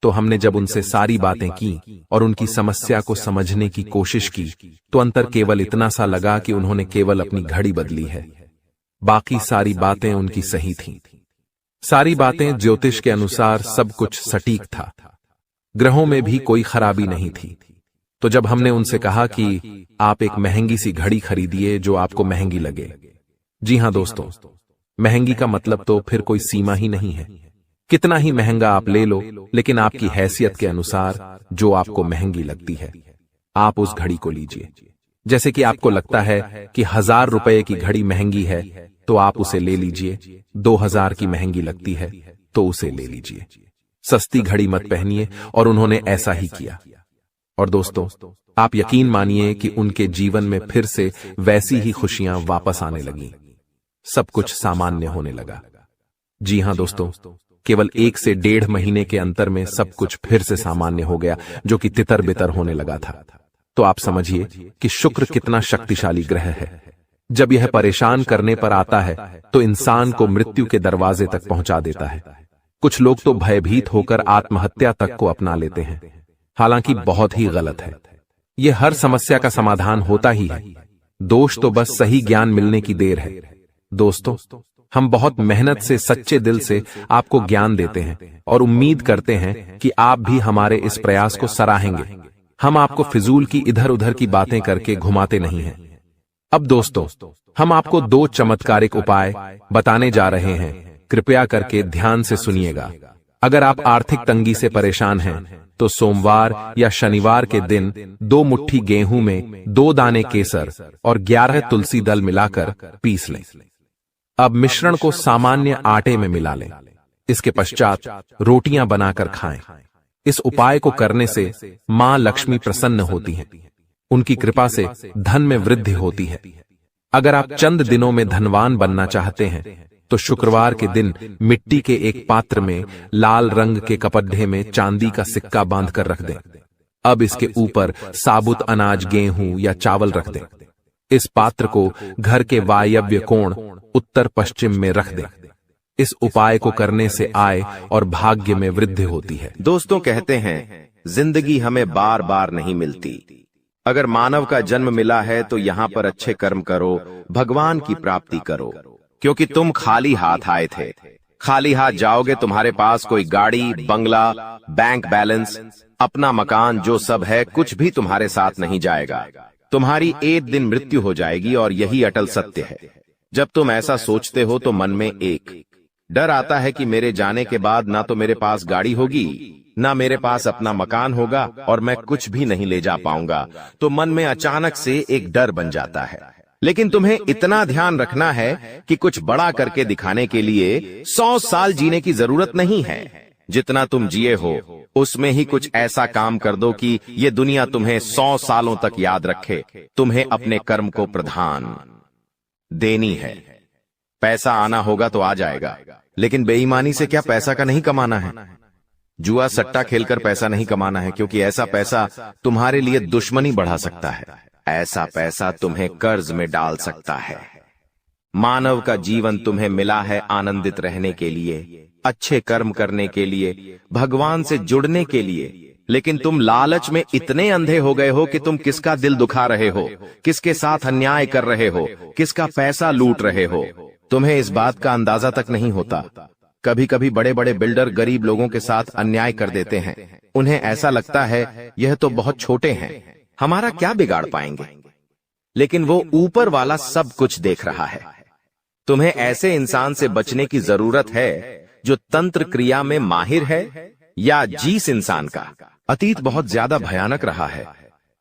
तो हमने जब उनसे सारी बातें की और उनकी समस्या को समझने की कोशिश की तो अंतर केवल इतना सा लगा कि उन्होंने केवल अपनी घड़ी बदली है, बाकी सारी बातें उनकी सही थीं। सारी बातें ज्योतिष के अनुसार सब कुछ सटीक था। ग्रहों में भी कोई खराबी नहीं थी। तो जब हमने उनसे कहा कि आप एक महंगी सी घड़ी खरीदिए जो आपको महंगी लगे। जी हां दोस्तों, महंगी का मतलब तो फिर कोई सीमा ही नहीं है। कितना ही महंगा आप ले लो, लेकिन आपकी हैसियत के अनुसार जो आपको महंगी लगती है आप उस घड़ी को लीजिए। जैसे कि आपको लगता है कि 1000 रुपए की घड़ी महंगी है तो आप उसे ले लीजिए। 2000 की महंगी लगती है तो उसे ले लीजिए। सस्ती घड़ी मत पहनिए। और उन्होंने ऐसा ही किया। और दोस्तों, आप यकीन मानिए कि उनके जीवन में फिर से वैसी ही खुशियां वापस आने लगीं। सब कुछ सामान्य होने लगा। जी हां दोस्तों, केवल 1 से 1.5 महीने के अंतर में सब कुछ फिर से सामान्य हो गया, जो कि तितर बितर होने लगा था। तो आप समझिए कि शुक्र कितना शक्तिशाली ग्रह है। जब यह परेशान करने पर आता है तो इंसान को मृत्यु के दरवाजे तक पहुंचा देता है। कुछ लोग तो भयभीत होकर आत्महत्या तक को अपना लेते हैं, हालांकि बहुत ही गलत है। यह हर समस्या का समाधान होता ही है। दोष तो बस सही ज्ञान मिलने की देर है। दोस्तों, हम बहुत मेहनत से सच्चे दिल से आपको ज्ञान देते हैं और उम्मीद करते हैं कि आप भी हमारे इस प्रयास को सराहेंगे। हम आपको फिजूल की इधर उधर की बातें करके घुमाते नहीं हैं। अब दोस्तों, हम आपको 2 चमत्कारिक उपाय बताने जा रहे हैं। कृपया करके ध्यान से सुनिएगा। अगर आप आर्थिक तंगी से परेशान हैं तो सोमवार या शनिवार के दिन 2 मुट्ठी गेहूं में 2 दाने केसर और 11 तुलसी दल मिलाकर पीस लें। अब मिश्रण को सामान्य आटे में मिला लें। इसके पश्चात रोटियां बनाकर खाएं। इस उपाय को करने से मां लक्ष्मी प्रसन्न होती हैं। उनकी कृपा से धन में वृद्धि होती है। अगर आप चंद दिनों में धनवान बनना चाहते हैं तो शुक्रवार के दिन मिट्टी के एक पात्र में लाल रंग के कपड्ढे में चांदी का सिक्का बांधकर रख दें। अब इसके ऊपर साबुत अनाज गेहूं या चावल रख दें। इस पात्र को घर के वायव्य कोण उत्तर पश्चिम में रख दें। इस उपाय को करने से आय और भाग्य में वृद्धि होती है। दोस्तों, कहते हैं जिंदगी हमें बार बार नहीं मिलती। अगर मानव का जन्म मिला है तो यहाँ पर अच्छे कर्म करो, भगवान की प्राप्ति करो, क्योंकि तुम खाली हाथ आए थे। खाली हाथ जाओगे, तुम्हारे पास कोई गाड़ी, बंगला, बैंक बैलेंस, अपना मकान जो सब है कुछ भी तुम्हारे साथ नहीं जाएगा। तुम्हारी एक दिन मृत्यु हो जाएगी और यही अटल सत्य है। जब तुम ऐसा सोचते हो तो मन में एक डर आता है कि मेरे जाने के बाद ना तो मेरे पास गाड़ी होगी, ना मेरे पास अपना मकान होगा और मैं कुछ भी नहीं ले जा पाऊंगा। तो मन में अचानक से एक डर बन जाता है। लेकिन तुम्हें इतना ध्यान रखना है कि कुछ बड़ा करके दिखाने के लिए 100 साल जीने की जरूरत नहीं है। जितना तुम जिए हो उसमें ही कुछ ऐसा काम कर दो कि ये दुनिया तुम्हें 100 सालों तक याद रखे। तुम्हें अपने कर्म को प्रधान देनी है। पैसा आना होगा तो आ जाएगा, लेकिन बेईमानी से क्या पैसा का नहीं कमाना है। जुआ सट्टा खेलकर पैसा नहीं कमाना है, क्योंकि ऐसा पैसा तुम्हारे लिए दुश्मनी बढ़ा सकता है। ऐसा पैसा तुम्हें कर्ज में डाल सकता है। मानव का जीवन तुम्हें मिला है आनंदित रहने के लिए, अच्छे कर्म करने के लिए, भगवान से जुड़ने के लिए। लेकिन तुम लालच में इतने अंधे हो गए हो कि तुम किसका दिल दुखा रहे हो, किसके साथ अन्याय कर रहे हो, किसका पैसा लूट रहे हो, तुम्हें इस बात का अंदाजा तक नहीं होता। कभी कभी बड़े बड़े बिल्डर गरीब लोगों के साथ अन्याय कर देते हैं। उन्हें ऐसा लगता है यह तो बहुत छोटे हैं, हमारा क्या बिगाड़ पाएंगे, लेकिन वो ऊपर वाला सब कुछ देख रहा है। तुम्हें ऐसे इंसान से बचने की जरूरत है जो तंत्र क्रिया में माहिर है, या जिस इंसान का अतीत बहुत ज्यादा भयानक रहा है,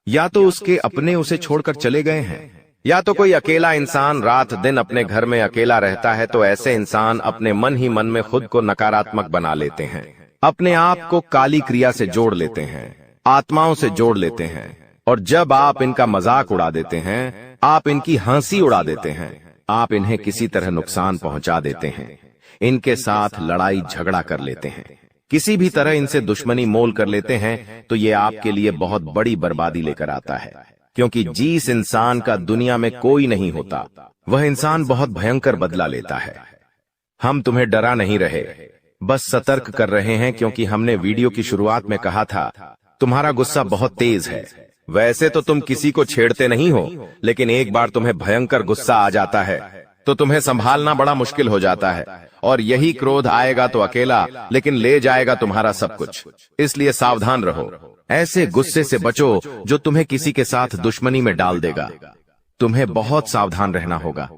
या तो उसके अपने उसे छोड़कर चले गए हैं, या तो कोई अकेला इंसान रात दिन अपने घर में अकेला रहता है। तो ऐसे इंसान अपने मन ही मन में खुद को नकारात्मक बना लेते हैं, अपने आप को काली क्रिया से जोड़ लेते हैं, आत्माओं से जोड़ लेते हैं। और जब आप इनका मजाक उड़ा देते हैं, आप इनकी हंसी उड़ा देते हैं, आप इन्हें किसी तरह नुकसान पहुंचा देते हैं, इनके साथ लड़ाई झगड़ा कर लेते हैं, किसी भी तरह इनसे दुश्मनी मोल कर लेते हैं, तो ये आपके लिए बहुत बड़ी बर्बादी लेकर आता है। क्योंकि जिस इंसान का दुनिया में कोई नहीं होता, वह इंसान बहुत भयंकर बदला लेता है। हम तुम्हें डरा नहीं रहे, बस सतर्क कर रहे हैं, क्योंकि हमने वीडियो की शुरुआत में कहा था तुम्हारा गुस्सा बहुत तेज है। वैसे तो तुम किसी को छेड़ते नहीं हो, लेकिन एक बार तुम्हें भयंकर गुस्सा आ जाता है तो तुम्हें संभालना बड़ा मुश्किल हो जाता है। और यही क्रोध आएगा तो अकेला, लेकिन ले जाएगा तुम्हारा सब कुछ। इसलिए सावधान रहो, ऐसे गुस्से से बचो जो तुम्हें किसी के साथ दुश्मनी में डाल देगा। तुम्हें बहुत सावधान रहना होगा,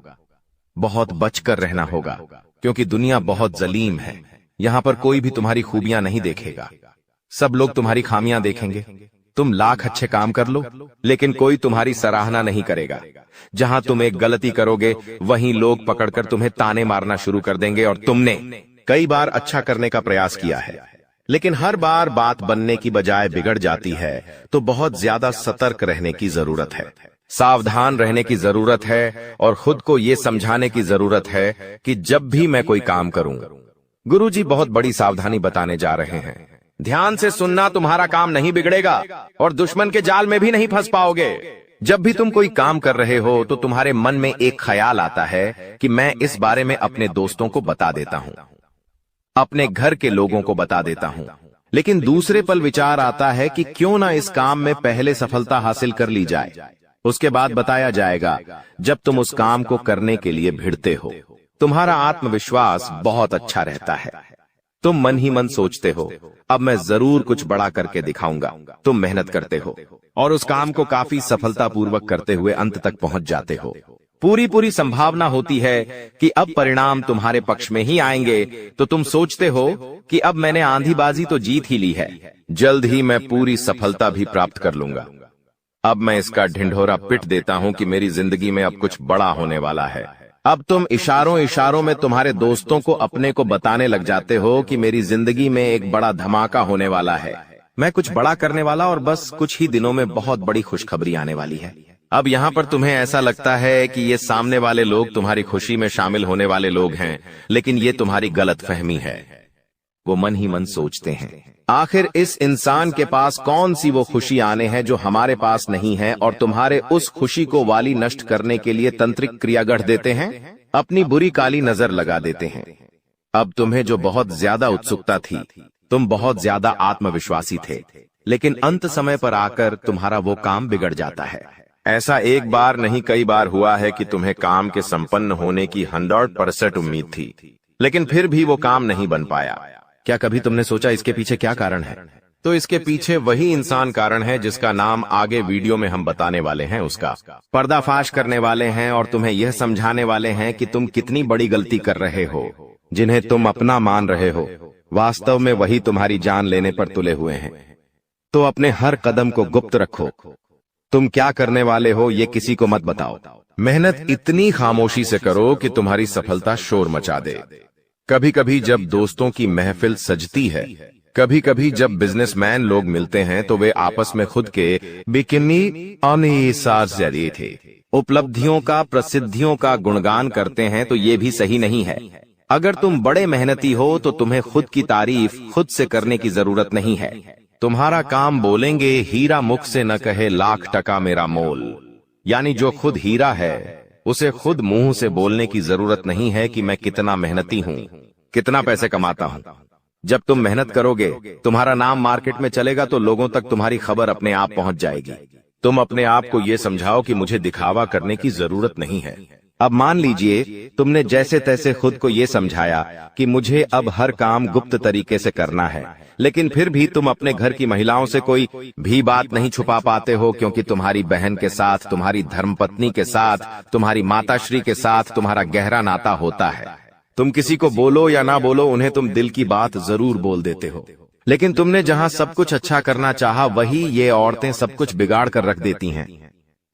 बहुत बचकर रहना होगा, क्योंकि दुनिया बहुत जलीम है। यहाँ पर कोई भी तुम्हारी खूबियां नहीं देखेगा, सब लोग तुम्हारी खामियां देखेंगे। तुम लाख अच्छे काम कर लो, लेकिन कोई तुम्हारी सराहना नहीं करेगा। जहां तुम एक गलती करोगे, वहीं लोग पकड़कर तुम्हें ताने मारना शुरू कर देंगे। और तुमने कई बार अच्छा करने का प्रयास किया है, लेकिन हर बार बात बनने की बजाय बिगड़ जाती है। तो बहुत ज्यादा सतर्क रहने की जरूरत है, सावधान रहने की जरूरत है, और खुद को ये समझाने की जरूरत है कि जब भी मैं कोई काम करूं, गुरुजी बहुत बड़ी सावधानी बताने जा रहे हैं। ध्यान से सुनना, तुम्हारा काम नहीं बिगड़ेगा और दुश्मन के जाल में भी नहीं फंस पाओगे। जब भी तुम कोई काम कर रहे हो तो तुम्हारे मन में एक ख्याल आता है कि मैं इस बारे में अपने दोस्तों को बता देता हूं, अपने घर के लोगों को बता देता हूं। लेकिन दूसरे पल विचार आता है कि क्यों ना इस काम में पहले सफलता हासिल कर ली जाए, उसके बाद बताया जाएगा। जब तुम उस काम को करने के लिए भिड़ते हो, तुम्हारा आत्मविश्वास बहुत अच्छा रहता है। तुम मन ही मन सोचते हो, अब मैं जरूर कुछ बड़ा करके दिखाऊंगा। तुम मेहनत करते हो और उस काम को काफी सफलतापूर्वक करते हुए अंत तक पहुंच जाते हो। पूरी संभावना होती है कि अब परिणाम तुम्हारे पक्ष में ही आएंगे। तो तुम सोचते हो कि अब मैंने आंधीबाजी तो जीत ही ली है, जल्द ही मैं पूरी सफलता भी प्राप्त कर लूंगा। अब मैं इसका ढिंढोरा पिट देता हूं कि मेरी जिंदगी में अब कुछ बड़ा होने वाला है। अब तुम इशारों में तुम्हारे दोस्तों को अपने को बताने लग जाते हो कि मेरी जिंदगी में एक बड़ा धमाका होने वाला है, मैं कुछ बड़ा करने वाला, और बस कुछ ही दिनों में बहुत बड़ी खुशखबरी आने वाली है। अब यहाँ पर तुम्हें ऐसा लगता है कि ये सामने वाले लोग तुम्हारी खुशी में शामिल होने वाले लोग हैं, लेकिन ये तुम्हारी गलतफहमी है। वो मन ही मन सोचते हैं, आखिर इस इंसान के पास कौन सी वो खुशी आने हैं जो हमारे पास नहीं है, और तुम्हारे उस खुशी को वाली नष्ट करने के लिए तंत्रिक क्रिया गढ़ देते हैं, अपनी बुरी काली नजर लगा देते हैं। अब तुम्हें जो बहुत ज्यादा उत्सुकता थी, तुम बहुत ज्यादा आत्मविश्वासी थे, लेकिन अंत समय पर आकर तुम्हारा वो काम बिगड़ जाता है। ऐसा एक बार नहीं कई बार हुआ है कि तुम्हें काम के संपन्न होने की 100% उम्मीद थी, लेकिन फिर भी वो काम नहीं बन पाया। क्या कभी तुमने सोचा इसके पीछे क्या कारण है? तो इसके पीछे वही इंसान कारण है जिसका नाम आगे वीडियो में हम बताने वाले हैं। उसका पर्दाफाश करने वाले हैं और तुम्हें यह समझाने वाले हैं कि तुम कितनी बड़ी गलती कर रहे हो। जिन्हें तुम अपना मान रहे हो, वास्तव में वही तुम्हारी जान लेने पर तुले हुए हैं। तो अपने हर कदम को गुप्त रखो। तुम क्या करने वाले हो ये किसी को मत बताओ। मेहनत इतनी खामोशी से करो कि तुम्हारी सफलता शोर मचा दे। कभी कभी जब दोस्तों की महफिल सजती है, कभी कभी जब बिजनेसमैन लोग मिलते हैं, तो वे आपस में खुद के बिकिनी जरिए थे उपलब्धियों का, प्रसिद्धियों का गुणगान करते हैं। तो ये भी सही नहीं है। अगर तुम बड़े मेहनती हो तो तुम्हें खुद की तारीफ खुद से करने की जरूरत नहीं है। तुम्हारा काम बोलेंगे, हीरा मुख से न कहे लाख टका मेरा मोल। यानी जो खुद हीरा है उसे खुद मुंह से बोलने की जरूरत नहीं है कि मैं कितना मेहनती हूं, कितना पैसे कमाता हूं। जब तुम मेहनत करोगे, तुम्हारा नाम मार्केट में चलेगा तो लोगों तक तुम्हारी खबर अपने आप पहुंच जाएगी। तुम अपने आप को ये समझाओ कि मुझे दिखावा करने की जरूरत नहीं है। अब मान लीजिए तुमने जैसे तैसे खुद को ये समझाया कि मुझे अब हर काम गुप्त तरीके से करना है, लेकिन फिर भी तुम अपने घर की महिलाओं से कोई भी बात नहीं छुपा पाते हो, क्योंकि तुम्हारी बहन के साथ, तुम्हारी धर्मपत्नी के साथ, तुम्हारी माताश्री के साथ तुम्हारा गहरा नाता होता है। तुम किसी को बोलो या ना बोलो, उन्हें तुम दिल की बात जरूर बोल देते हो। लेकिन तुमने जहां सब कुछ अच्छा करना चाहा, वही ये औरतें सब कुछ बिगाड़ कर रख देती हैं।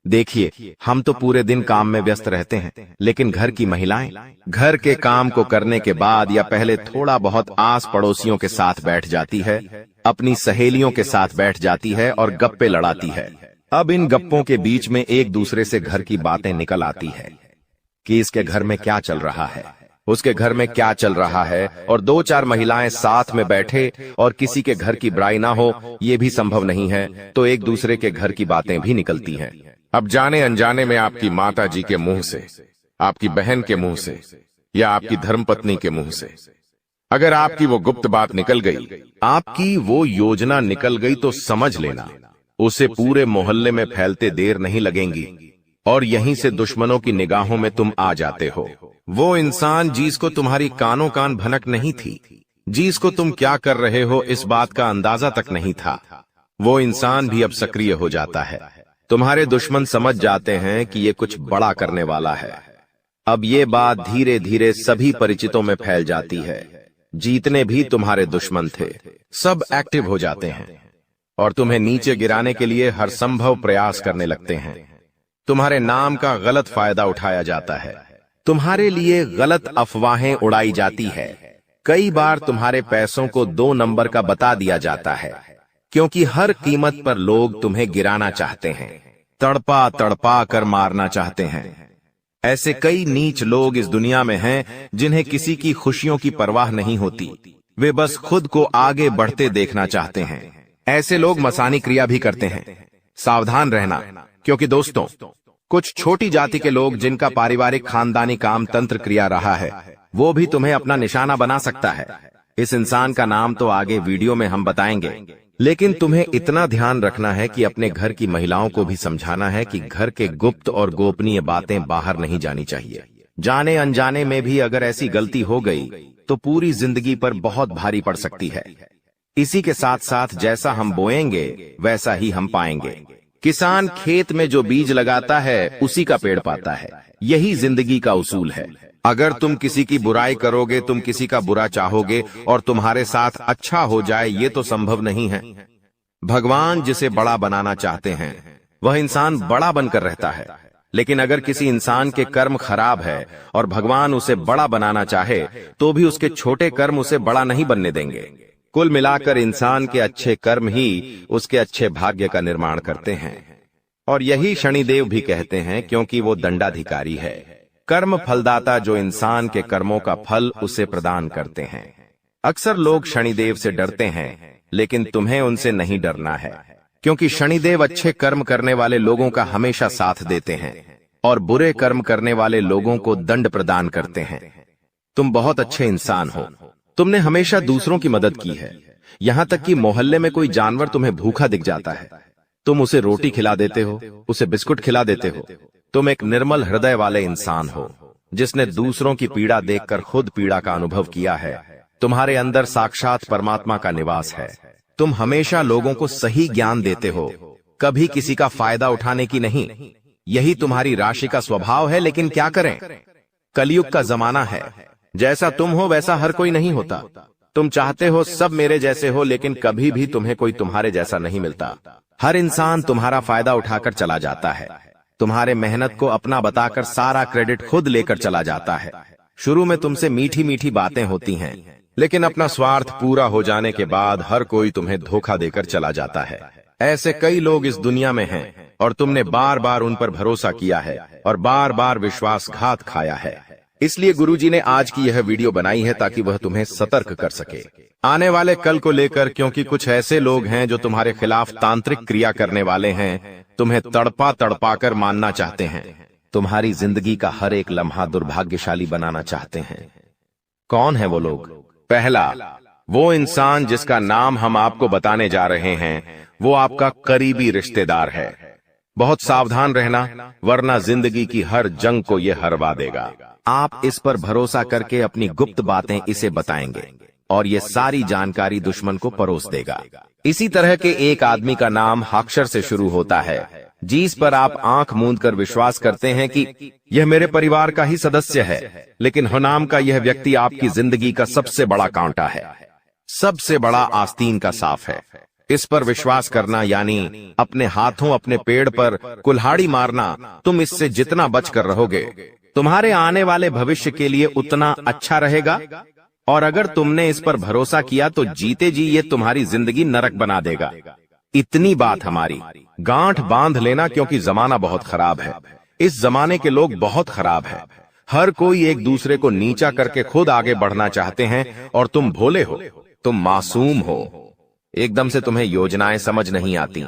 देखिए, हम तो पूरे दिन काम में व्यस्त रहते हैं, लेकिन घर की महिलाएं घर के काम को करने के बाद या पहले थोड़ा बहुत आस पड़ोसियों के साथ बैठ जाती है, अपनी सहेलियों के साथ बैठ जाती है और गप्पे लड़ाती है। अब इन गप्पों के बीच में एक दूसरे से घर की बातें निकल आती है कि इसके घर में क्या चल रहा है, उसके घर में क्या चल रहा है, और दो चार महिलाएं साथ में बैठे और किसी के घर की बुराई ना हो, ये भी संभव नहीं है, तो एक दूसरे के घर की बातें भी निकलती हैं। अब जाने अनजाने में आपकी माता जी के मुंह से, आपकी बहन के मुंह से या आपकी धर्मपत्नी के मुंह से अगर आपकी वो गुप्त बात निकल गई, आपकी वो योजना निकल गई, तो समझ लेना उसे पूरे मोहल्ले में फैलते देर नहीं लगेंगी और यहीं से दुश्मनों की निगाहों में तुम आ जाते हो। वो इंसान जिसको तुम्हारी कानों कान भनक नहीं थी, जिसको तुम क्या कर रहे हो इस बात का अंदाजा तक नहीं था, वो इंसान भी अब सक्रिय हो जाता है। तुम्हारे दुश्मन समझ जाते हैं कि ये कुछ बड़ा करने वाला है। अब ये बात धीरे धीरे सभी परिचितों में फैल जाती है। जितने भी तुम्हारे दुश्मन थे, सब एक्टिव हो जाते हैं और तुम्हें नीचे गिराने के लिए हर संभव प्रयास करने लगते हैं। तुम्हारे नाम का गलत फायदा उठाया जाता है, तुम्हारे लिए गलत अफवाहें उड़ाई जाती है। कई बार तुम्हारे पैसों को 2 नंबर का बता दिया जाता है, क्योंकि हर कीमत पर लोग तुम्हें गिराना चाहते हैं, तड़पा तड़पा कर मारना चाहते हैं। ऐसे कई नीच लोग इस दुनिया में हैं जिन्हें किसी की खुशियों की परवाह नहीं होती, वे बस खुद को आगे बढ़ते देखना चाहते हैं। ऐसे लोग मसानी क्रिया भी करते हैं। सावधान रहना, क्योंकि दोस्तों, कुछ छोटी जाति के लोग जिनका पारिवारिक खानदानी काम तंत्र क्रिया रहा है, वो भी तुम्हें अपना निशाना बना सकता है। इस इंसान का नाम तो आगे वीडियो में हम बताएंगे, लेकिन तुम्हें इतना ध्यान रखना है कि अपने घर की महिलाओं को भी समझाना है कि घर के गुप्त और गोपनीय बातें बाहर नहीं जानी चाहिए। जाने अनजाने में भी अगर ऐसी गलती हो गई तो पूरी जिंदगी पर बहुत भारी पड़ सकती है। इसी के साथ साथ जैसा हम बोएंगे वैसा ही हम पाएंगे। किसान खेत में जो बीज लगाता है उसी का पेड़ पाता है, यही जिंदगी का उसूल है। अगर तुम किसी की बुराई करोगे, तुम किसी का बुरा चाहोगे और तुम्हारे साथ अच्छा हो जाए, ये तो संभव नहीं है। भगवान जिसे बड़ा बनाना चाहते हैं वह इंसान बड़ा बनकर रहता है, लेकिन अगर किसी इंसान के कर्म खराब है और भगवान उसे बड़ा बनाना चाहे तो भी उसके छोटे कर्म उसे बड़ा नहीं बनने देंगे। कुल मिलाकर इंसान के अच्छे कर्म ही उसके अच्छे भाग्य का निर्माण करते हैं, और यही शनिदेव भी कहते हैं, क्योंकि वो दंडाधिकारी है, कर्म फलदाता, जो इंसान के कर्मों का फल उसे प्रदान करते हैं। अक्सर लोग शनिदेव से डरते हैं, लेकिन तुम्हें उनसे नहीं डरना है, क्योंकि शनिदेव अच्छे कर्म करने वाले लोगों का हमेशा साथ देते हैं और बुरे कर्म करने वाले लोगों को दंड प्रदान करते हैं। तुम बहुत अच्छे इंसान हो, तुमने हमेशा दूसरों की मदद की है। यहां तक कि मोहल्ले में कोई जानवर तुम्हें भूखा दिख जाता है, तुम उसे रोटी खिला देते हो, उसे बिस्कुट खिला देते हो। तुम एक निर्मल हृदय वाले इंसान हो, जिसने दूसरों की पीड़ा देखकर खुद पीड़ा का अनुभव किया है। तुम्हारे अंदर साक्षात परमात्मा का निवास है। तुम हमेशा लोगों को सही ज्ञान देते हो, कभी किसी का फायदा उठाने की नहीं। यही तुम्हारी राशि का स्वभाव है, लेकिन क्या करें, कलयुग का जमाना है। जैसा तुम हो वैसा हर कोई नहीं होता। तुम चाहते हो सब मेरे जैसे हो, लेकिन कभी भी तुम्हें कोई तुम्हारे जैसा नहीं मिलता। हर इंसान तुम्हारा फायदा उठाकर चला जाता है, तुम्हारे मेहनत को अपना बताकर सारा क्रेडिट खुद लेकर चला जाता है। शुरू में तुमसे मीठी मीठी बातें होती हैं, लेकिन अपना स्वार्थ पूरा हो जाने के बाद हर कोई तुम्हें धोखा देकर चला जाता है। ऐसे कई लोग इस दुनिया में हैं और तुमने बार बार उन पर भरोसा किया है और बार बार विश्वासघात खाया है। इसलिए गुरुजी ने आज की यह वीडियो बनाई है ताकि वह तुम्हें सतर्क कर सके आने वाले कल को लेकर, क्योंकि कुछ ऐसे लोग हैं जो तुम्हारे खिलाफ तांत्रिक क्रिया करने वाले हैं, तुम्हें तड़पा तड़पा कर मानना चाहते हैं, तुम्हारी जिंदगी का हर एक लम्हा दुर्भाग्यशाली बनाना चाहते हैं। कौन है वो लोग? पहला, वो इंसान जिसका नाम हम आपको बताने जा रहे हैं, वो आपका करीबी रिश्तेदार है। बहुत सावधान रहना, वरना जिंदगी की हर जंग को ये हरवा देगा। आप इस पर भरोसा करके अपनी गुप्त बातें इसे बताएंगे और ये सारी जानकारी दुश्मन को परोस देगा। इसी तरह के एक आदमी का नाम अक्षर से शुरू होता है, जिस पर आप आंख मूंद कर विश्वास करते हैं कि यह मेरे परिवार का ही सदस्य है, लेकिन नाम का यह व्यक्ति आपकी जिंदगी का सबसे बड़ा कांटा है, सबसे बड़ा आस्तीन का साफ है। इस पर विश्वास करना यानी अपने हाथों अपने पेड़ पर कुल्हाड़ी मारना। तुम इससे जितना बचकर रहोगे, तुम्हारे आने वाले भविष्य के लिए उतना अच्छा रहेगा। और अगर तुमने इस पर भरोसा किया तो जीते जी ये तुम्हारी जिंदगी नरक बना देगा। इतनी बात हमारी, गांठ बांध लेना, क्योंकि जमाना बहुत खराब है। इस जमाने के लोग बहुत खराब है। हर कोई एक दूसरे को नीचा करके खुद आगे बढ़ना चाहते हैं, और तुम भोले हो, तुम मासूम हो। एकदम से तुम्हें योजनाएं समझ नहीं आती,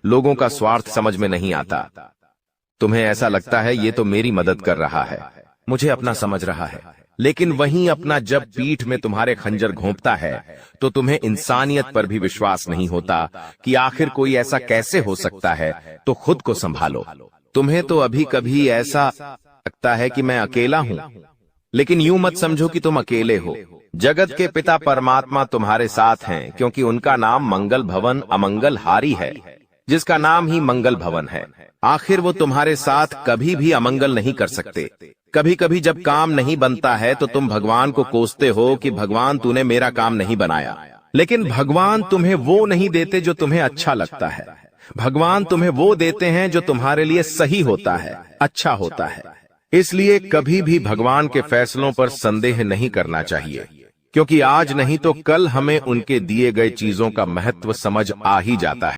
लोगों का स्वार्थ समझ में नहीं आता। तुम्हें ऐसा लगता है ये तो मेरी मदद कर रहा है, मुझे अपना समझ रहा है। लेकिन वहीं अपना जब पीठ में तुम्हारे खंजर घोंपता है तो तुम्हें इंसानियत पर भी विश्वास नहीं होता कि आखिर कोई ऐसा कैसे हो सकता है। तो खुद को संभालो। तुम्हें तो अभी कभी ऐसा लगता है कि मैं अकेला हूं, लेकिन यूं मत समझो कि तुम अकेले हो। जगत के पिता परमात्मा तुम्हारे साथ हैं, क्योंकि उनका नाम मंगल भवन अमंगल हारी है, जिसका नाम ही मंगल भवन है। आखिर वो तुम्हारे साथ कभी भी अमंगल नहीं कर सकते। कभी कभी जब काम नहीं बनता है तो तुम भगवान को कोसते हो कि भगवान तूने मेरा काम नहीं बनाया, लेकिन भगवान तुम्हें वो नहीं देते जो तुम्हें अच्छा लगता है। भगवान तुम्हें वो देते हैं जो तुम्हारे लिए सही होता है, अच्छा होता है। इसलिए कभी भी भगवान के फैसलों पर संदेह नहीं करना चाहिए, क्योंकि आज नहीं तो कल हमें उनके दिए गए चीजों का महत्व समझ आ ही जाता है।